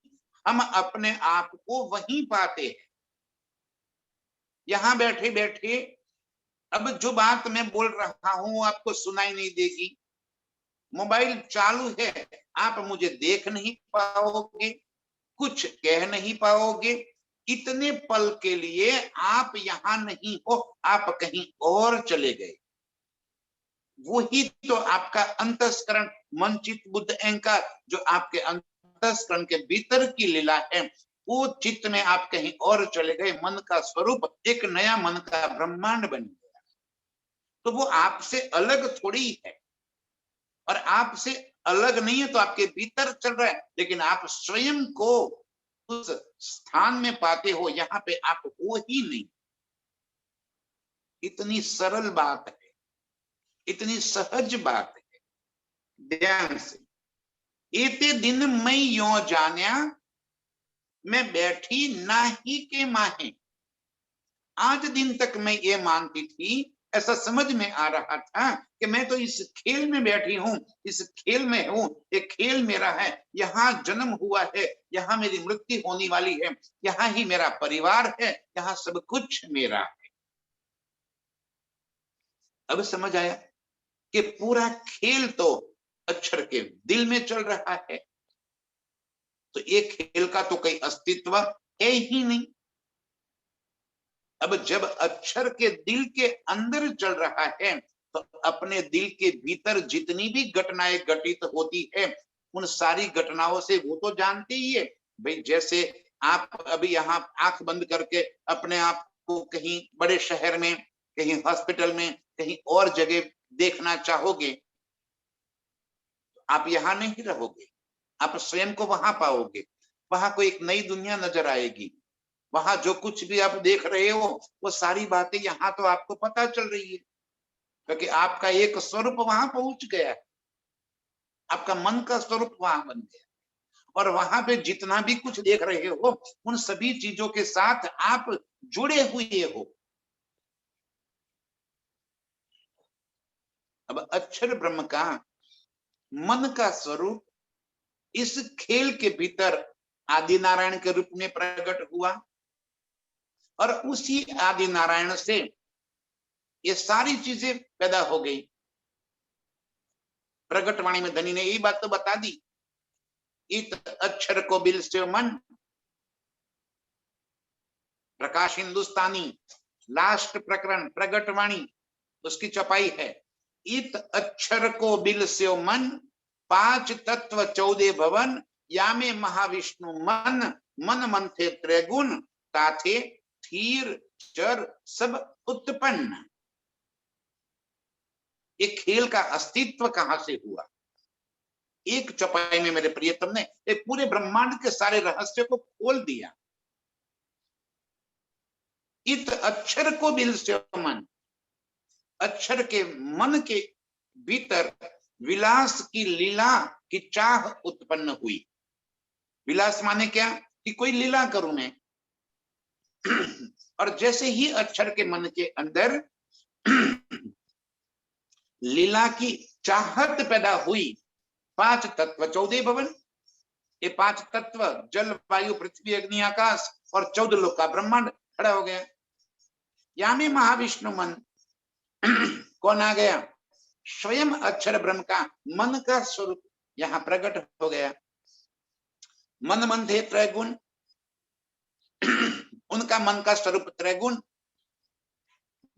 हम अपने आप को वहीं पाते हैं। यहाँ बैठे बैठे अब जो बात मैं बोल रहा हूं आपको सुनाई नहीं देगी। मोबाइल चालू है, आप मुझे देख नहीं पाओगे, कुछ कह नहीं पाओगे। इतने पल के लिए आप यहां नहीं हो, आप कहीं और चले गए। वही तो आपका अंतस्करण, मन चित्त बुद्ध अहंकार, जो आपके अंतस्करण के भीतर की लीला है, वो चित्त में आप कहीं और चले गए। मन का स्वरूप एक नया मन का ब्रह्मांड बन गया। तो वो आपसे अलग थोड़ी है, और आपसे अलग नहीं है तो आपके भीतर चल रहा है, लेकिन आप स्वयं को उस स्थान में पाते हो, यहाँ पे आप हो ही नहीं। इतनी सरल बात है, इतनी सहज बात है। ध्यान से, एते दिन मैं यो जान्या, मैं बैठी नाही के माहे। आज दिन तक मैं ये मानती थी, ऐसा समझ में आ रहा था कि मैं तो इस खेल में बैठी हूं, इस खेल में हूं, ये खेल मेरा है, यहाँ जन्म हुआ है, यहाँ मेरी मृत्यु होने वाली है, यहाँ ही मेरा परिवार है, यहाँ सब कुछ मेरा है। अब समझ आया कि पूरा खेल तो अक्षर के दिल में चल रहा है। तो ये खेल का तो कोई अस्तित्व है ही नहीं। अब जब अक्षर के दिल के अंदर चल रहा है, तो अपने दिल के भीतर जितनी भी घटनाएं घटित होती है, उन सारी घटनाओं से वो तो जानते ही है। भाई जैसे आप अभी यहाँ आंख बंद करके अपने आप को कहीं बड़े शहर में, कहीं हॉस्पिटल में, कहीं और जगह देखना चाहोगे, आप यहाँ नहीं रहोगे, आप स्वयं को वहां पाओगे। वहां कोई एक नई दुनिया नजर आएगी। वहां जो कुछ भी आप देख रहे हो, वो सारी बातें यहाँ तो आपको पता चल रही है, क्योंकि आपका एक स्वरूप वहां पहुंच गया है, आपका मन का स्वरूप वहां बन गया। और वहां पे जितना भी कुछ देख रहे हो, उन सभी चीजों के साथ आप जुड़े हुए हो। अब अक्षर ब्रह्म का मन का स्वरूप इस खेल के भीतर आदि नारायण के रूप में प्रकट हुआ, और उसी आदि नारायण से ये सारी चीजें पैदा हो गई। प्रकटवाणी में धनी ने यही बात तो बता दी, इत अक्षर को बिल से मन। प्रकाश हिंदुस्तानी लास्ट प्रकरण प्रकटवाणी, उसकी चपाई है, इत अक्षर को बिल से मन, 5 तत्व 14 भवन, यामे महाविष्णु मन, मन मंथे त्रैगुण, ताथे थीर चर सब उत्पन्न। ये खेल का अस्तित्व कहां से हुआ? एक चौपाई में मेरे प्रियतम ने एक पूरे ब्रह्मांड के सारे रहस्य को खोल दिया। इत अक्षर को बिल से मन, अक्षर के मन के भीतर विलास की लीला की चाह उत्पन्न हुई। विलास माने क्या? कि कोई लीला करूं मैं। और जैसे ही अक्षर के मन के अंदर लीला की चाहत पैदा हुई, 5 तत्व 14 भवन, ये 5 तत्व जल वायु पृथ्वी अग्नि आकाश और 14 लोक का ब्रह्मांड खड़ा हो गया। यामी महाविष्णु मन कौन आ गया? स्वयं अक्षर ब्रह्म का मन का स्वरूप यहां प्रकट हो गया। मन मंथे त्रैगुण, उनका मन का स्वरूप त्रैगुण,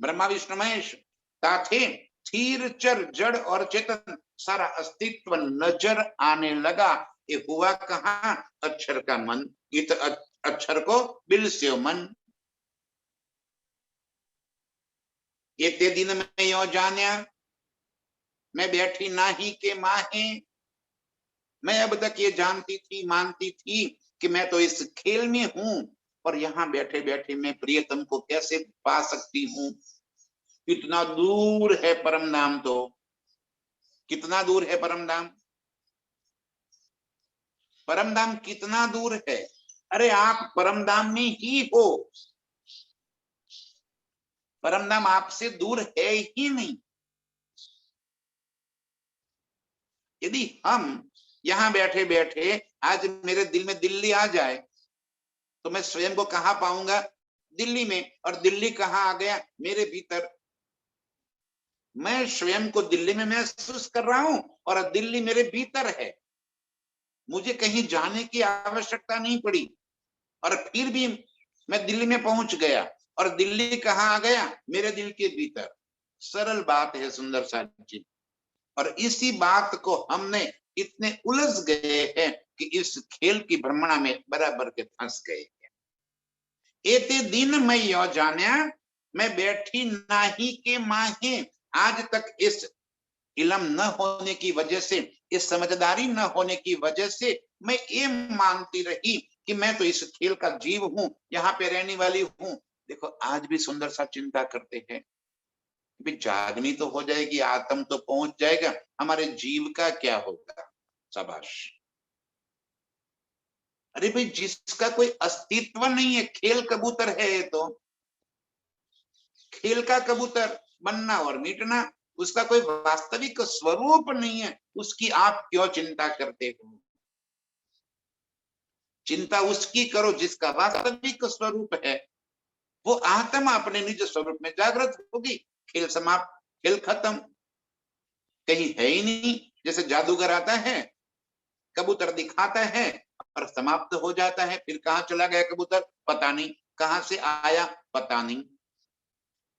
ब्रह्मा विष्णु महेश। ताथे स्थिर चर जड़ और चेतन सारा अस्तित्व नजर आने लगा। ये हुआ कहाँ? अक्षर का मन। इत अक्षर को बिल से मन। एते दिन में यो जान्या मैं बैठी नाही के माहे। मैं अब तक ये जानती थी, मानती थी कि मैं तो इस खेल में हूं, और यहाँ बैठे बैठे मैं प्रियतम को कैसे पा सकती हूँ। कितना दूर है परम धाम, तो कितना दूर है परम धाम। परम धाम कितना दूर है। अरे आप परम धाम में ही हो, परम धाम आपसे दूर है ही नहीं। यदि हम यहाँ बैठे बैठे आज मेरे दिल में दिल्ली आ जाए, तो मैं स्वयं को कहाँ पाऊंगा? दिल्ली में। और दिल्ली कहाँ आ गया? मेरे भीतर। मैं स्वयं को दिल्ली में महसूस कर रहा हूं, और दिल्ली मेरे भीतर है। मुझे कहीं जाने की आवश्यकता नहीं पड़ी, और फिर भी मैं दिल्ली में पहुंच गया। और दिल्ली कहाँ आ गया? मेरे दिल के भीतर। सरल बात है सुंदर साथ जी। और इसी बात को हमने इतने उलझ गए हैं कि इस खेल की भ्रमणा में बराबर के फंस गए हैं। एते दिन मैं यो जान्या मैं बैठी नाही के माहे। आज तक इस इलम न होने की वजह से, इस समझदारी न होने की वजह से मैं ये मानती रही कि मैं तो इस खेल का जीव हूं, यहाँ पे रहने वाली हूं। देखो आज भी सुंदर सा चिंता करते हैं, जागनी तो हो जाएगी, आत्म तो पहुंच जाएगा, हमारे जीव का क्या होगा। शाबाश। अरे भाई जिसका कोई अस्तित्व नहीं है, खेल कबूतर है ये तो, खेल का कबूतर बनना और मिटना, उसका कोई वास्तविक स्वरूप नहीं है, उसकी आप क्यों चिंता करते हो? चिंता उसकी करो जिसका वास्तविक स्वरूप है। वो आत्मा अपने निज स्वरूप में जागृत होगी, खेल समाप्त, खेल खत्म, कहीं है ही नहीं। जैसे जादूगर आता है, कबूतर दिखाता है और समाप्त हो जाता है, फिर कहां चला गया कबूतर पता नहीं, कहां से आया पता नहीं।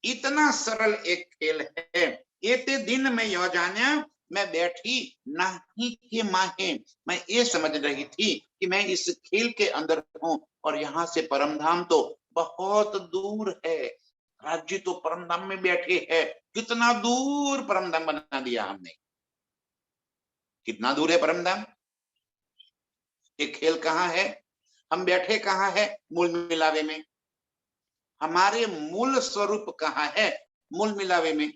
इतना सरल एक खेल है। एते दिन में यो जान्या मैं बैठी नाही के माहे। मैं ये समझ रही थी कि मैं इस खेल के अंदर हूं, और यहाँ से परमधाम तो बहुत दूर है। राज्य तो परमधाम में बैठे है। कितना दूर परमधाम बना दिया हमने। कितना दूर है परमधाम। ये खेल कहाँ है? हम बैठे कहाँ है? मूल मिलावे में। हमारे मूल स्वरूप कहाँ है? मूल मिलावे में।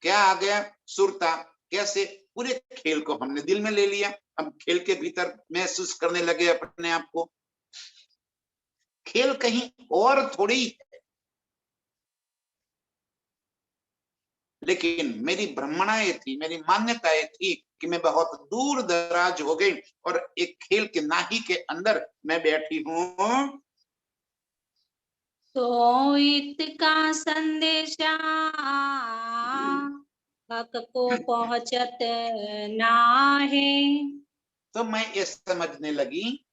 क्या आ गया? सुरता। कैसे? पूरे खेल को हमने दिल में ले लिया, हम खेल के भीतर महसूस करने लगे अपने आप को। खेल कहीं और थोड़ी है। लेकिन मेरी भ्रमणाएं थी, मेरी मान्यताएं थी कि मैं बहुत दूर दराज हो गई, और एक खेल के नाही के अंदर मैं बैठी हूं। तो इत का संदेशा हक को पहुंचत ना है। तो मैं ये समझने लगी,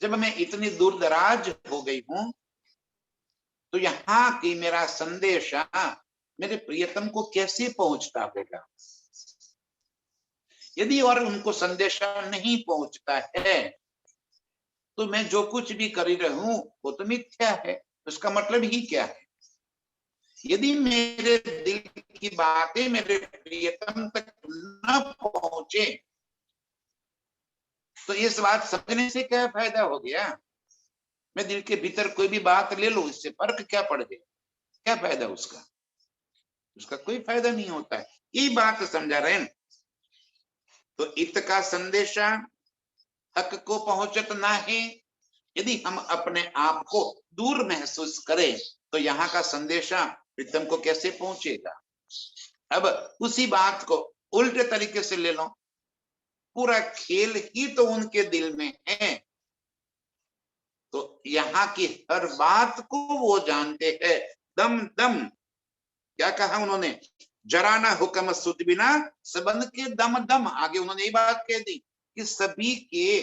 जब मैं इतनी दूर दराज हो गई हूं, तो यहाँ की मेरा संदेशा मेरे प्रियतम को कैसे पहुंचता होगा। यदि और उनको संदेशा नहीं पहुंचता है, तो मैं जो कुछ भी कर रही हूं वो तो मिथ्या है। उसका मतलब ही क्या है? यदि मेरे दिल की बातें मेरे प्रियतम तक न पहुंचे, तो इस बात समझने से क्या फायदा हो गया? मैं दिल के भीतर कोई भी बात ले लूं, इससे फर्क क्या पड़ गया? क्या फायदा उसका? उसका कोई फायदा नहीं होता है। ये बात समझा रहे हैं। तो इत का संदेशा हक को पहुंचत ना है। यदि हम अपने आप को दूर महसूस करें, तो यहाँ का संदेशा प्रीतम को कैसे पहुंचेगा? अब उसी बात को उल्टे तरीके से ले लो। पूरा खेल ही तो उनके दिल में है, तो यहाँ की हर बात को वो जानते हैं। दम दम, क्या कहा उन्होंने? जरा ना हुक्म सुध बिना सबंध के दम दम। आगे उन्होंने ये बात कह दी कि सभी के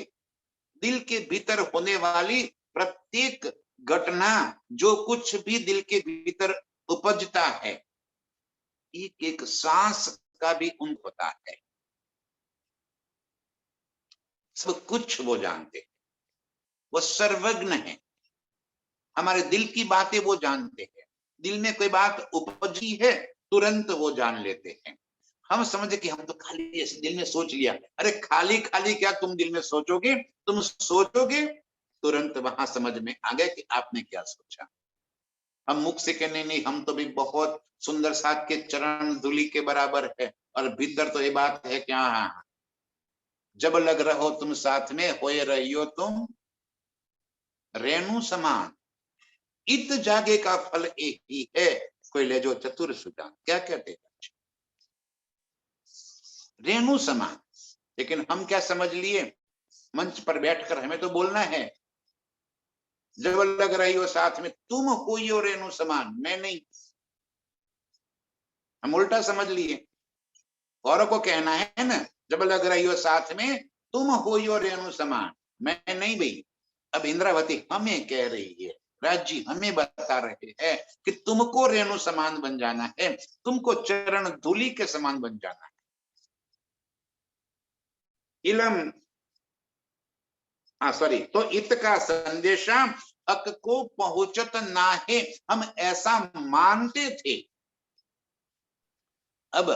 दिल के भीतर होने वाली प्रत्येक घटना, जो कुछ भी दिल के भीतर उपजता है, एक एक सांस का भी उनको पता है, सब कुछ वो जानते हैं, वो सर्वज्ञ है। हमारे दिल की बातें वो जानते हैं, दिल में कोई बात उपजी है तुरंत वो जान लेते हैं। हम समझे कि हम तो खाली ऐसे दिल में सोच लिया, अरे खाली खाली क्या तुम दिल में सोचोगे, तुम सोचोगे तुरंत वहां समझ में आ गया कि आपने क्या सोचा। हम मुख से कहने नहीं, हम तो भी बहुत सुंदर साथ के चरण धूलि के बराबर है, और भीतर तो ये बात है क्या, जब लग रहो तुम साथ में होए रहियो तुम रेणु समान, इत जागे का फल एक ही है, कोई ले जो चतुर सुजान। क्या कहते हैं, रेणु समान। लेकिन हम क्या समझ लिए, मंच पर बैठकर हमें तो बोलना है, जब लग रही हो साथ में तुम कोई हो रेणु समान, मैं नहीं। हम उल्टा समझ लिए, औरों को कहना है ना, जब लग रही हो साथ में तुम हो रेणु समान, मैं नहीं भाई। अब इंद्रावती हमें कह रही है, राज जी हमें बता रहे हैं कि तुमको रेणु समान बन जाना है, तुमको चरण धूलि के समान बन जाना है। इलम सॉरी, तो इत का संदेशा अक को पहुंचत ना है, हम ऐसा मानते थे। अब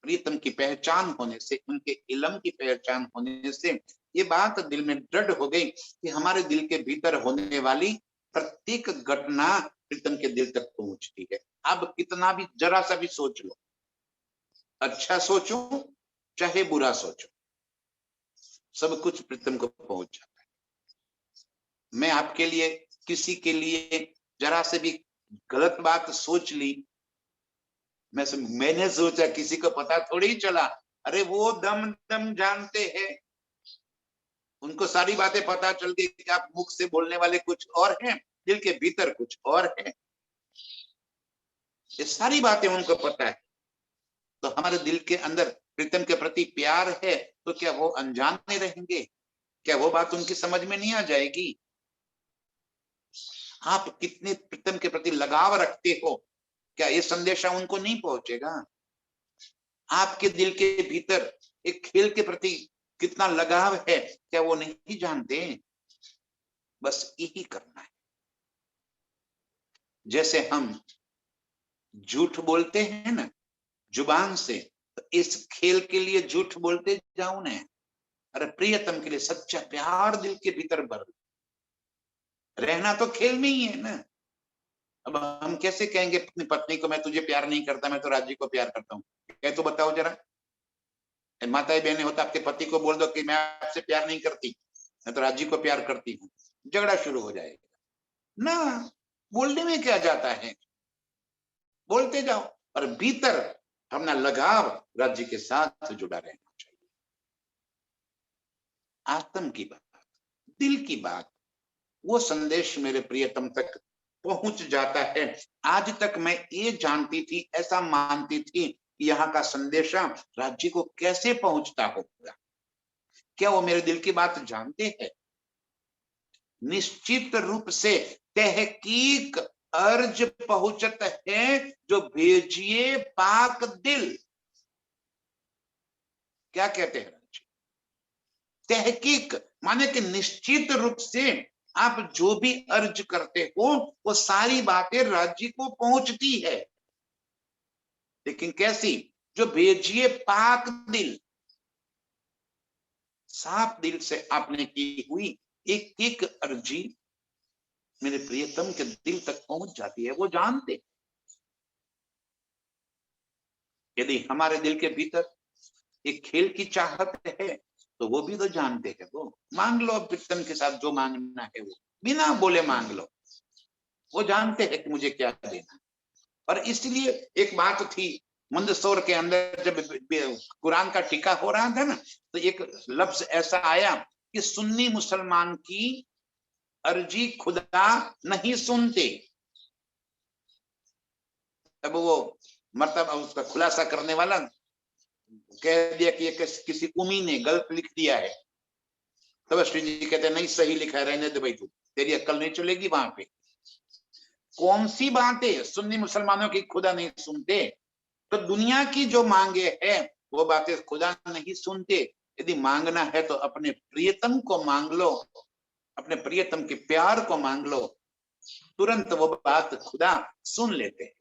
प्रीतम की पहचान होने से, उनके इलम की पहचान होने से ये बात दिल में दृढ़ हो गई कि हमारे दिल के भीतर होने वाली प्रत्येक घटना प्रीतम के दिल तक पहुंचती है। अब कितना भी जरा सा भी सोच लो, अच्छा सोचो चाहे बुरा सोचो, सब कुछ प्रीतम को पहुंच जाता है। मैं आपके लिए, किसी के लिए जरा से भी गलत बात सोच ली, मैंने सोचा, किसी को पता थोड़ी ही चला, अरे वो दम दम जानते हैं, उनको सारी बातें पता चल गई कि आप मुख से बोलने वाले कुछ और हैं, दिल के भीतर कुछ और है, ये सारी बातें उनको पता है। तो हमारे दिल के अंदर प्रीतम के प्रति प्यार है, तो क्या वो अनजान नहीं रहेंगे, क्या वो बात उनकी समझ में नहीं आ जाएगी? आप कितने प्रीतम के प्रति लगाव रखते हो, क्या ये संदेशा उनको नहीं पहुंचेगा? आपके दिल के भीतर एक खेल के प्रति कितना लगाव है, क्या वो नहीं जानते? बस यही करना है। जैसे हम झूठ बोलते हैं ना जुबान से, तो इस खेल के लिए झूठ बोलते जाओ ना, अरे प्रियतम के लिए सच्चा प्यार दिल के भीतर भर, रहना तो खेल में ही है ना। अब हम कैसे कहेंगे अपनी पत्नी को, मैं तुझे प्यार नहीं करता, मैं तो राजी को प्यार करता हूँ, कह तो बताओ जरा। माताएं बहनें होता, आपके पति को बोल दो कि मैं आपसे प्यार नहीं करती, मैं तो राजी को प्यार करती हूँ, झगड़ा शुरू हो जाएगा ना। बोलने में क्या जाता है, बोलते जाओ, और भीतर अपना लगाव राज्य के साथ जुड़ा रहना चाहिए। आत्म की बात, दिल की बात, वो संदेश मेरे प्रियतम तक पहुंच जाता है। आज तक मैं ये जानती थी, ऐसा मानती थी कि यहाँ का संदेशा राज्य को कैसे पहुंचता होगा, क्या वो मेरे दिल की बात जानते हैं? निश्चित रूप से तहकीक अर्ज पहुंचत है, जो भेजिए पाक दिल। क्या कहते हैं? तहकीक माने कि निश्चित रूप से आप जो भी अर्ज करते हो वो सारी बातें राज्य को पहुंचती है, लेकिन कैसी? जो भेजिए पाक दिल, साफ दिल से आपने की हुई एक एक अर्जी मेरे प्रियतम के दिल तक पहुंच जाती है, वो जानते। यदि हमारे दिल के भीतर एक खेल की चाहत है तो वो भी तो जानते हैं, वो मांग लो प्रीतम के साथ जो मांगना है, वो बिना बोले मांग लो, वो जानते हैं कि मुझे क्या देना। और इसलिए एक बात थी मंदसौर के अंदर, जब कुरान का टीका हो रहा था ना, तो एक लफ्ज ऐसा आया कि सुन्नी मुसलमान की अर्जी खुदा नहीं सुनते। तब वो मतलब उसका खुलासा करने वाला कह दिया कि ये किसी उमी ने गलत लिख दिया है। तब श्री जी कहते हैं नहीं, सही लिखा है, रहने दे भाई, तू तेरी अक्ल नहीं चलेगी वहां पे। कौन सी बातें सुन्नी मुसलमानों की खुदा नहीं सुनते, तो दुनिया की जो मांगे है वो बातें खुदा नहीं सुनते। यदि मांगना है तो अपने प्रियतम को मांग लो, अपने प्रियतम के प्यार को मांग लो, तुरंत वो बात खुदा सुन लेते हैं।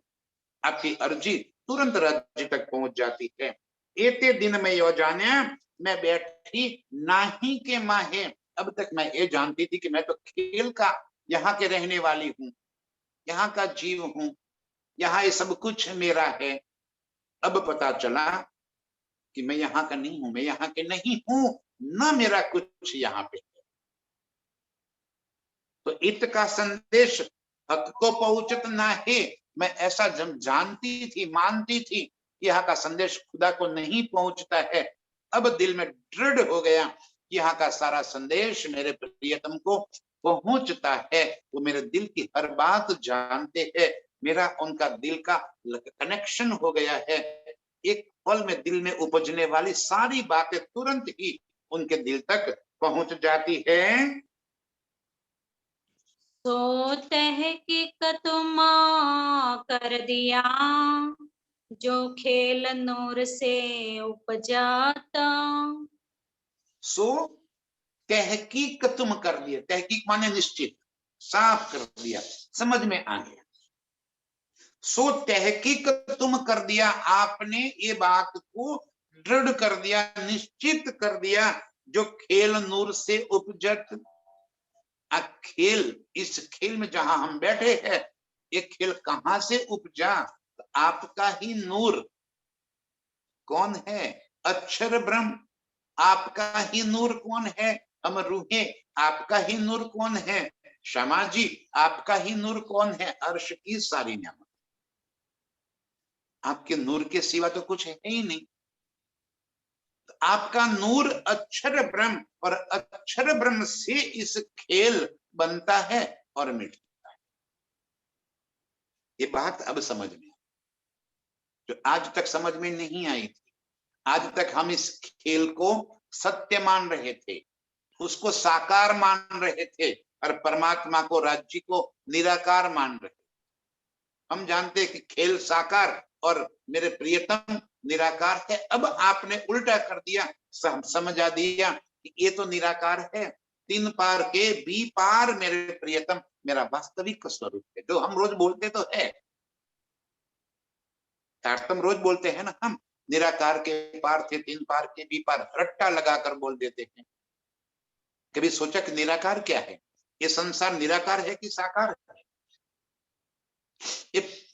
आपकी अर्जी तुरंत राज्य तक पहुंच जाती है। एते दिन में यो जाने मैं बैठी नाही के माहे। अब तक मैं ये जानती थी कि मैं तो खेल का यहाँ के रहने वाली हूँ, यहाँ का जीव हूँ, यहाँ ये सब कुछ मेरा है। अब पता चला कि मैं यहाँ का नहीं हूं, मैं यहाँ के नहीं हूं, न मेरा कुछ यहाँ पे है। तो इत का संदेश हक को पहुंचत ना है। मैं ऐसा जब जानती थी, मानती थी कि यहाँ का संदेश खुदा को नहीं पहुंचता है, अब दिल में दृढ़ हो गया कि यहाँ का सारा संदेश मेरे प्रियतम को पहुंचता है। वो मेरे दिल की हर बात जानते हैं, मेरा उनका दिल का कनेक्शन हो गया है। एक पल में दिल में उपजने वाली सारी बातें तुरंत ही उनके दिल तक पहुंच जाती है। सो तहकीक तुम कर दिया, जो खेल नूर से उपजाता। सो तहकीक तुम कर दिया, तहकीक माने निश्चित, साफ कर दिया, समझ में आ गया। सो तहकीक तुम कर दिया, आपने ये बात को दृढ़ कर दिया, निश्चित कर दिया, जो खेल नूर से उपजत। खेल, इस खेल में जहां हम बैठे हैं, ये खेल कहां से उपजा? तो आपका ही नूर। कौन है? अक्षर ब्रह्म। आपका ही नूर कौन है? हम रूहें। आपका ही नूर कौन है? क्षमा जी। आपका ही नूर कौन है? अर्श की सारी नियामत। आपके नूर के सिवा तो कुछ है ही नहीं। तो आपका नूर अक्षर ब्रह्म, और अक्षर ब्रह्म से इस खेल बनता है और मिटता है। ये बात अब समझ में, जो आज तक समझ में नहीं आई थी। आज तक हम इस खेल को सत्य मान रहे थे, उसको साकार मान रहे थे, और परमात्मा को, राज्य को निराकार मान रहे थे। हम जानते कि खेल साकार और मेरे प्रियतम निराकार है। अब आपने उल्टा कर दिया, समझा दिया कि ये तो निराकार है, तीन पार के बी पार मेरे प्रियतम मेरा वास्तविक स्वरूप है। जो हम रोज बोलते तो है, तारतम रोज बोलते हैं ना हम, निराकार के पार थे, तीन पार के बी पार, रट्टा लगाकर बोल देते हैं। कभी सोचा कि निराकार क्या है? ये संसार निराकार है कि साकार है?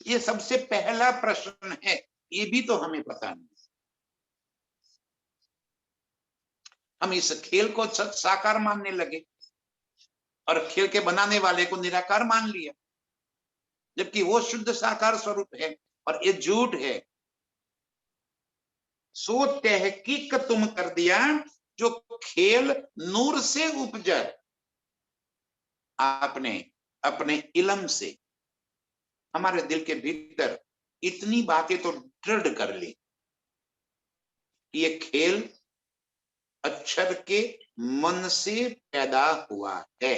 ये सबसे पहला प्रश्न है, ये भी तो हमें पता नहीं। हम इस खेल को साकार मानने लगे और खेल के बनाने वाले को निराकार मान लिया, जबकि वो शुद्ध साकार स्वरूप है और ये झूठ है। सो तहकीक तुम कर दिया, जो खेल नूर से उपजा। आपने अपने इल्म से हमारे दिल के भीतर इतनी बातें तो दृढ़ कर ली कि ये खेल अक्षर के मन से पैदा हुआ है।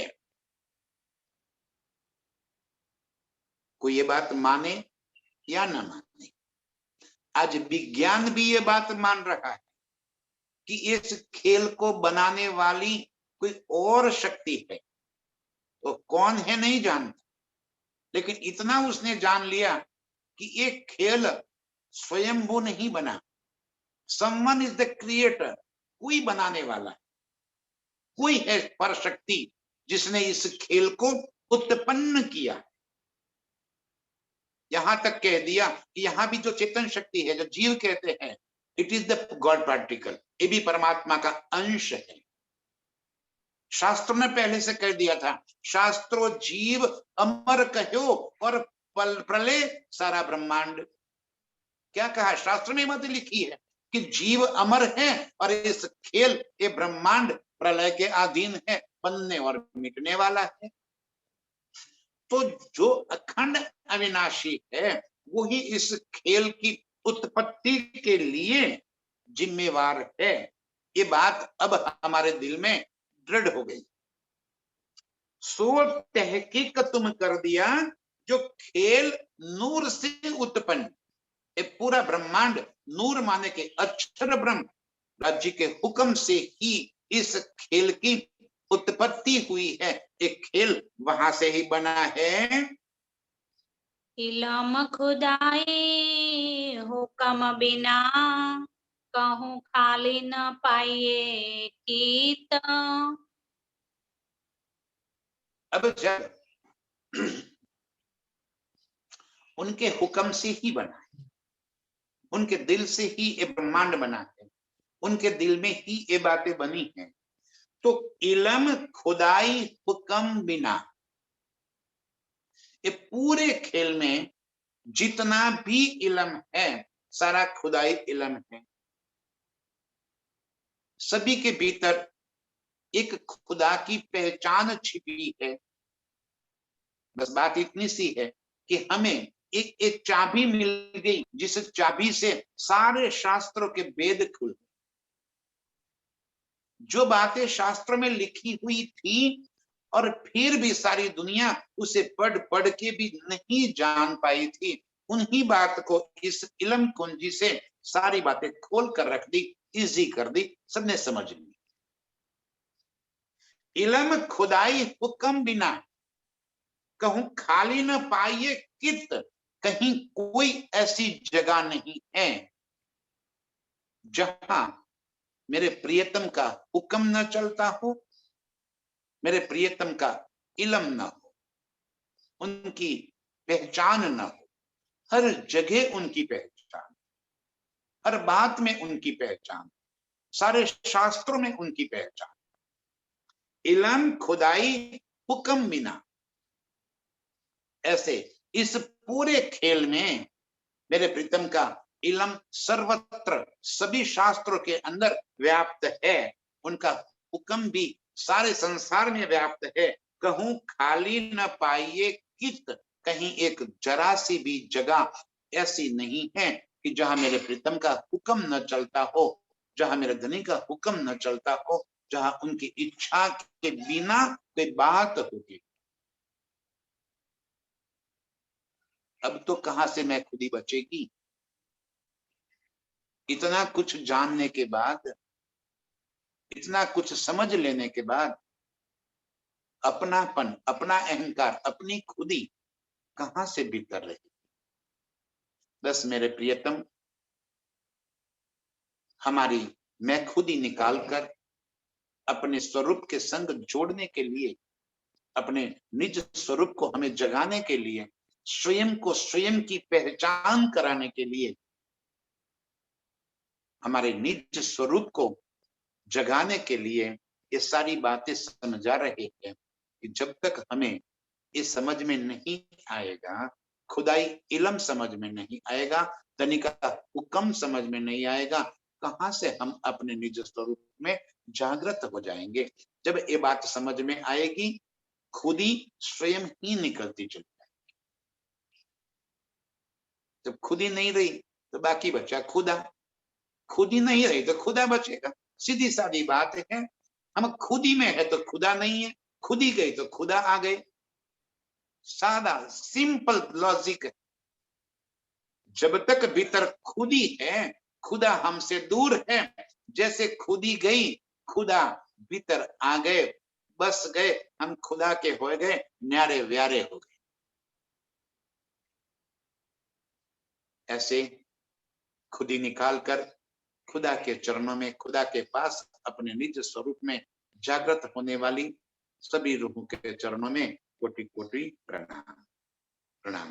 कोई ये बात माने या न माने, आज विज्ञान भी ये बात मान रहा है कि इस खेल को बनाने वाली कोई और शक्ति है। तो कौन है नहीं जानता, लेकिन इतना उसने जान लिया कि ये खेल स्वयंभू नहीं बना। समवन इज द क्रिएटर, कोई बनाने वाला है, कोई है पर शक्ति जिसने इस खेल को उत्पन्न किया। यहां तक कह दिया कि यहां भी जो चेतन शक्ति है, जो जीव कहते हैं, it is the God particle, ये भी परमात्मा का अंश है। शास्त्र ने पहले से कह दिया था, शास्त्रो जीव अमर कहो और प्रलय सारा ब्रह्मांड। क्या कहा शास्त्र ने? मत लिखी है कि जीव अमर है और इस खेल, ये ब्रह्मांड प्रलय के अधीन है, बनने और मिटने वाला है। तो जो अखंड अविनाशी है, वही इस खेल की उत्पत्ति के लिए जिम्मेवार है। ये बात अब हमारे दिल में दृढ़ हो गई। सो तहकीक तुम कर दिया, जो खेल नूर से उत्पन्न, ये पूरा ब्रह्मांड नूर माने के अक्षर ब्रह्म राज्य के हुक्म से ही इस खेल की उत्पत्ति हुई है। एक खेल वहां से ही बना है। इलम खुदाई हुक्म बिना कहूँ खाली न पाइए कीत। अब जब उनके हुक्म से ही बना है, उनके दिल से ही ये ब्रह्मांड बना है, उनके दिल में ही ये बातें बनी हैं, तो इलम खुदाई हुक्म बिना, ये पूरे खेल में जितना भी इलम है सारा खुदाई इलम है। सभी के भीतर एक खुदा की पहचान छिपी है। बस बात इतनी सी है कि हमें एक चाबी मिल गई, जिस चाबी से सारे शास्त्रों के वेद खुल। जो बातें शास्त्र में लिखी हुई थी और फिर भी सारी दुनिया उसे पढ़ पढ़ के भी नहीं जान पाई थी, उन्हीं बात को इस इल्म कुंजी से सारी बातें खोल कर रख दी, इजी कर दी, सबने समझ ली। इल्म खुदाई हुक्म बिना कहूं खाली न पाइए कित, कहीं कोई ऐसी जगह नहीं है जहां मेरे प्रियतम का हुक्म न चलता हो, मेरे प्रियतम का इल्म न हो, उनकी पहचान न हो। हर जगह उनकी पहचान, हर बात में उनकी पहचान, सारे शास्त्रों में उनकी पहचान। इल्म खुदाई हुक्म बिना, ऐसे इस पूरे खेल में मेरे प्रीतम का इल्म सर्वत्र सभी शास्त्रों के अंदर व्याप्त है, उनका हुक्म भी सारे संसार में व्याप्त है। कहूं खाली न पाइए कित, कहीं एक जरा सी भी जगह ऐसी नहीं है कि जहां मेरे प्रीतम का हुक्म न चलता हो, जहां मेरे धनी का हुक्म न चलता हो, जहां उनकी इच्छा के बिना कोई बात होगी। अब तो कहां से मैं खुदी बचेगी। इतना कुछ जानने के बाद, इतना कुछ समझ लेने के बाद, अपनापन, अपना अहंकार, अपनी खुदी कहां से भीतर रही। बस मेरे प्रियतम हमारी मैं खुदी निकालकर अपने स्वरूप के संग जोड़ने के लिए, अपने निज स्वरूप को हमें जगाने के लिए, स्वयं को स्वयं की पहचान कराने के लिए, हमारे निज स्वरूप को जगाने के लिए ये सारी बातें समझा रहे हैं कि जब तक हमें ये समझ में नहीं आएगा, खुदाई इल्म समझ में नहीं आएगा, धनी का हुक्म समझ में नहीं आएगा, कहां से हम अपने निज स्वरूप में जागृत हो जाएंगे। जब ये बात समझ में आएगी, खुदी स्वयं ही निकलती चली जाएगी। जब खुदी नहीं रही तो बाकी बचा खुदा, खुदी नहीं रही तो खुदा बचेगा। सीधी सादी बात है। हम खुदी में है तो खुदा नहीं है, खुदी गई तो खुदा आ गए। सादा सिंपल लॉजिक है। जब तक भीतर खुदी है, खुदा हमसे दूर है। जैसे खुदी गई, खुदा भीतर आ गए, बस गए, हम खुदा के हो गए, न्यारे व्यारे हो गए। ऐसे खुदी निकालकर खुदा के चरणों में, खुदा के पास अपने निज स्वरूप में जागृत होने वाली सभी रूहों के चरणों में कोटि कोटि प्रणाम। प्रणाम।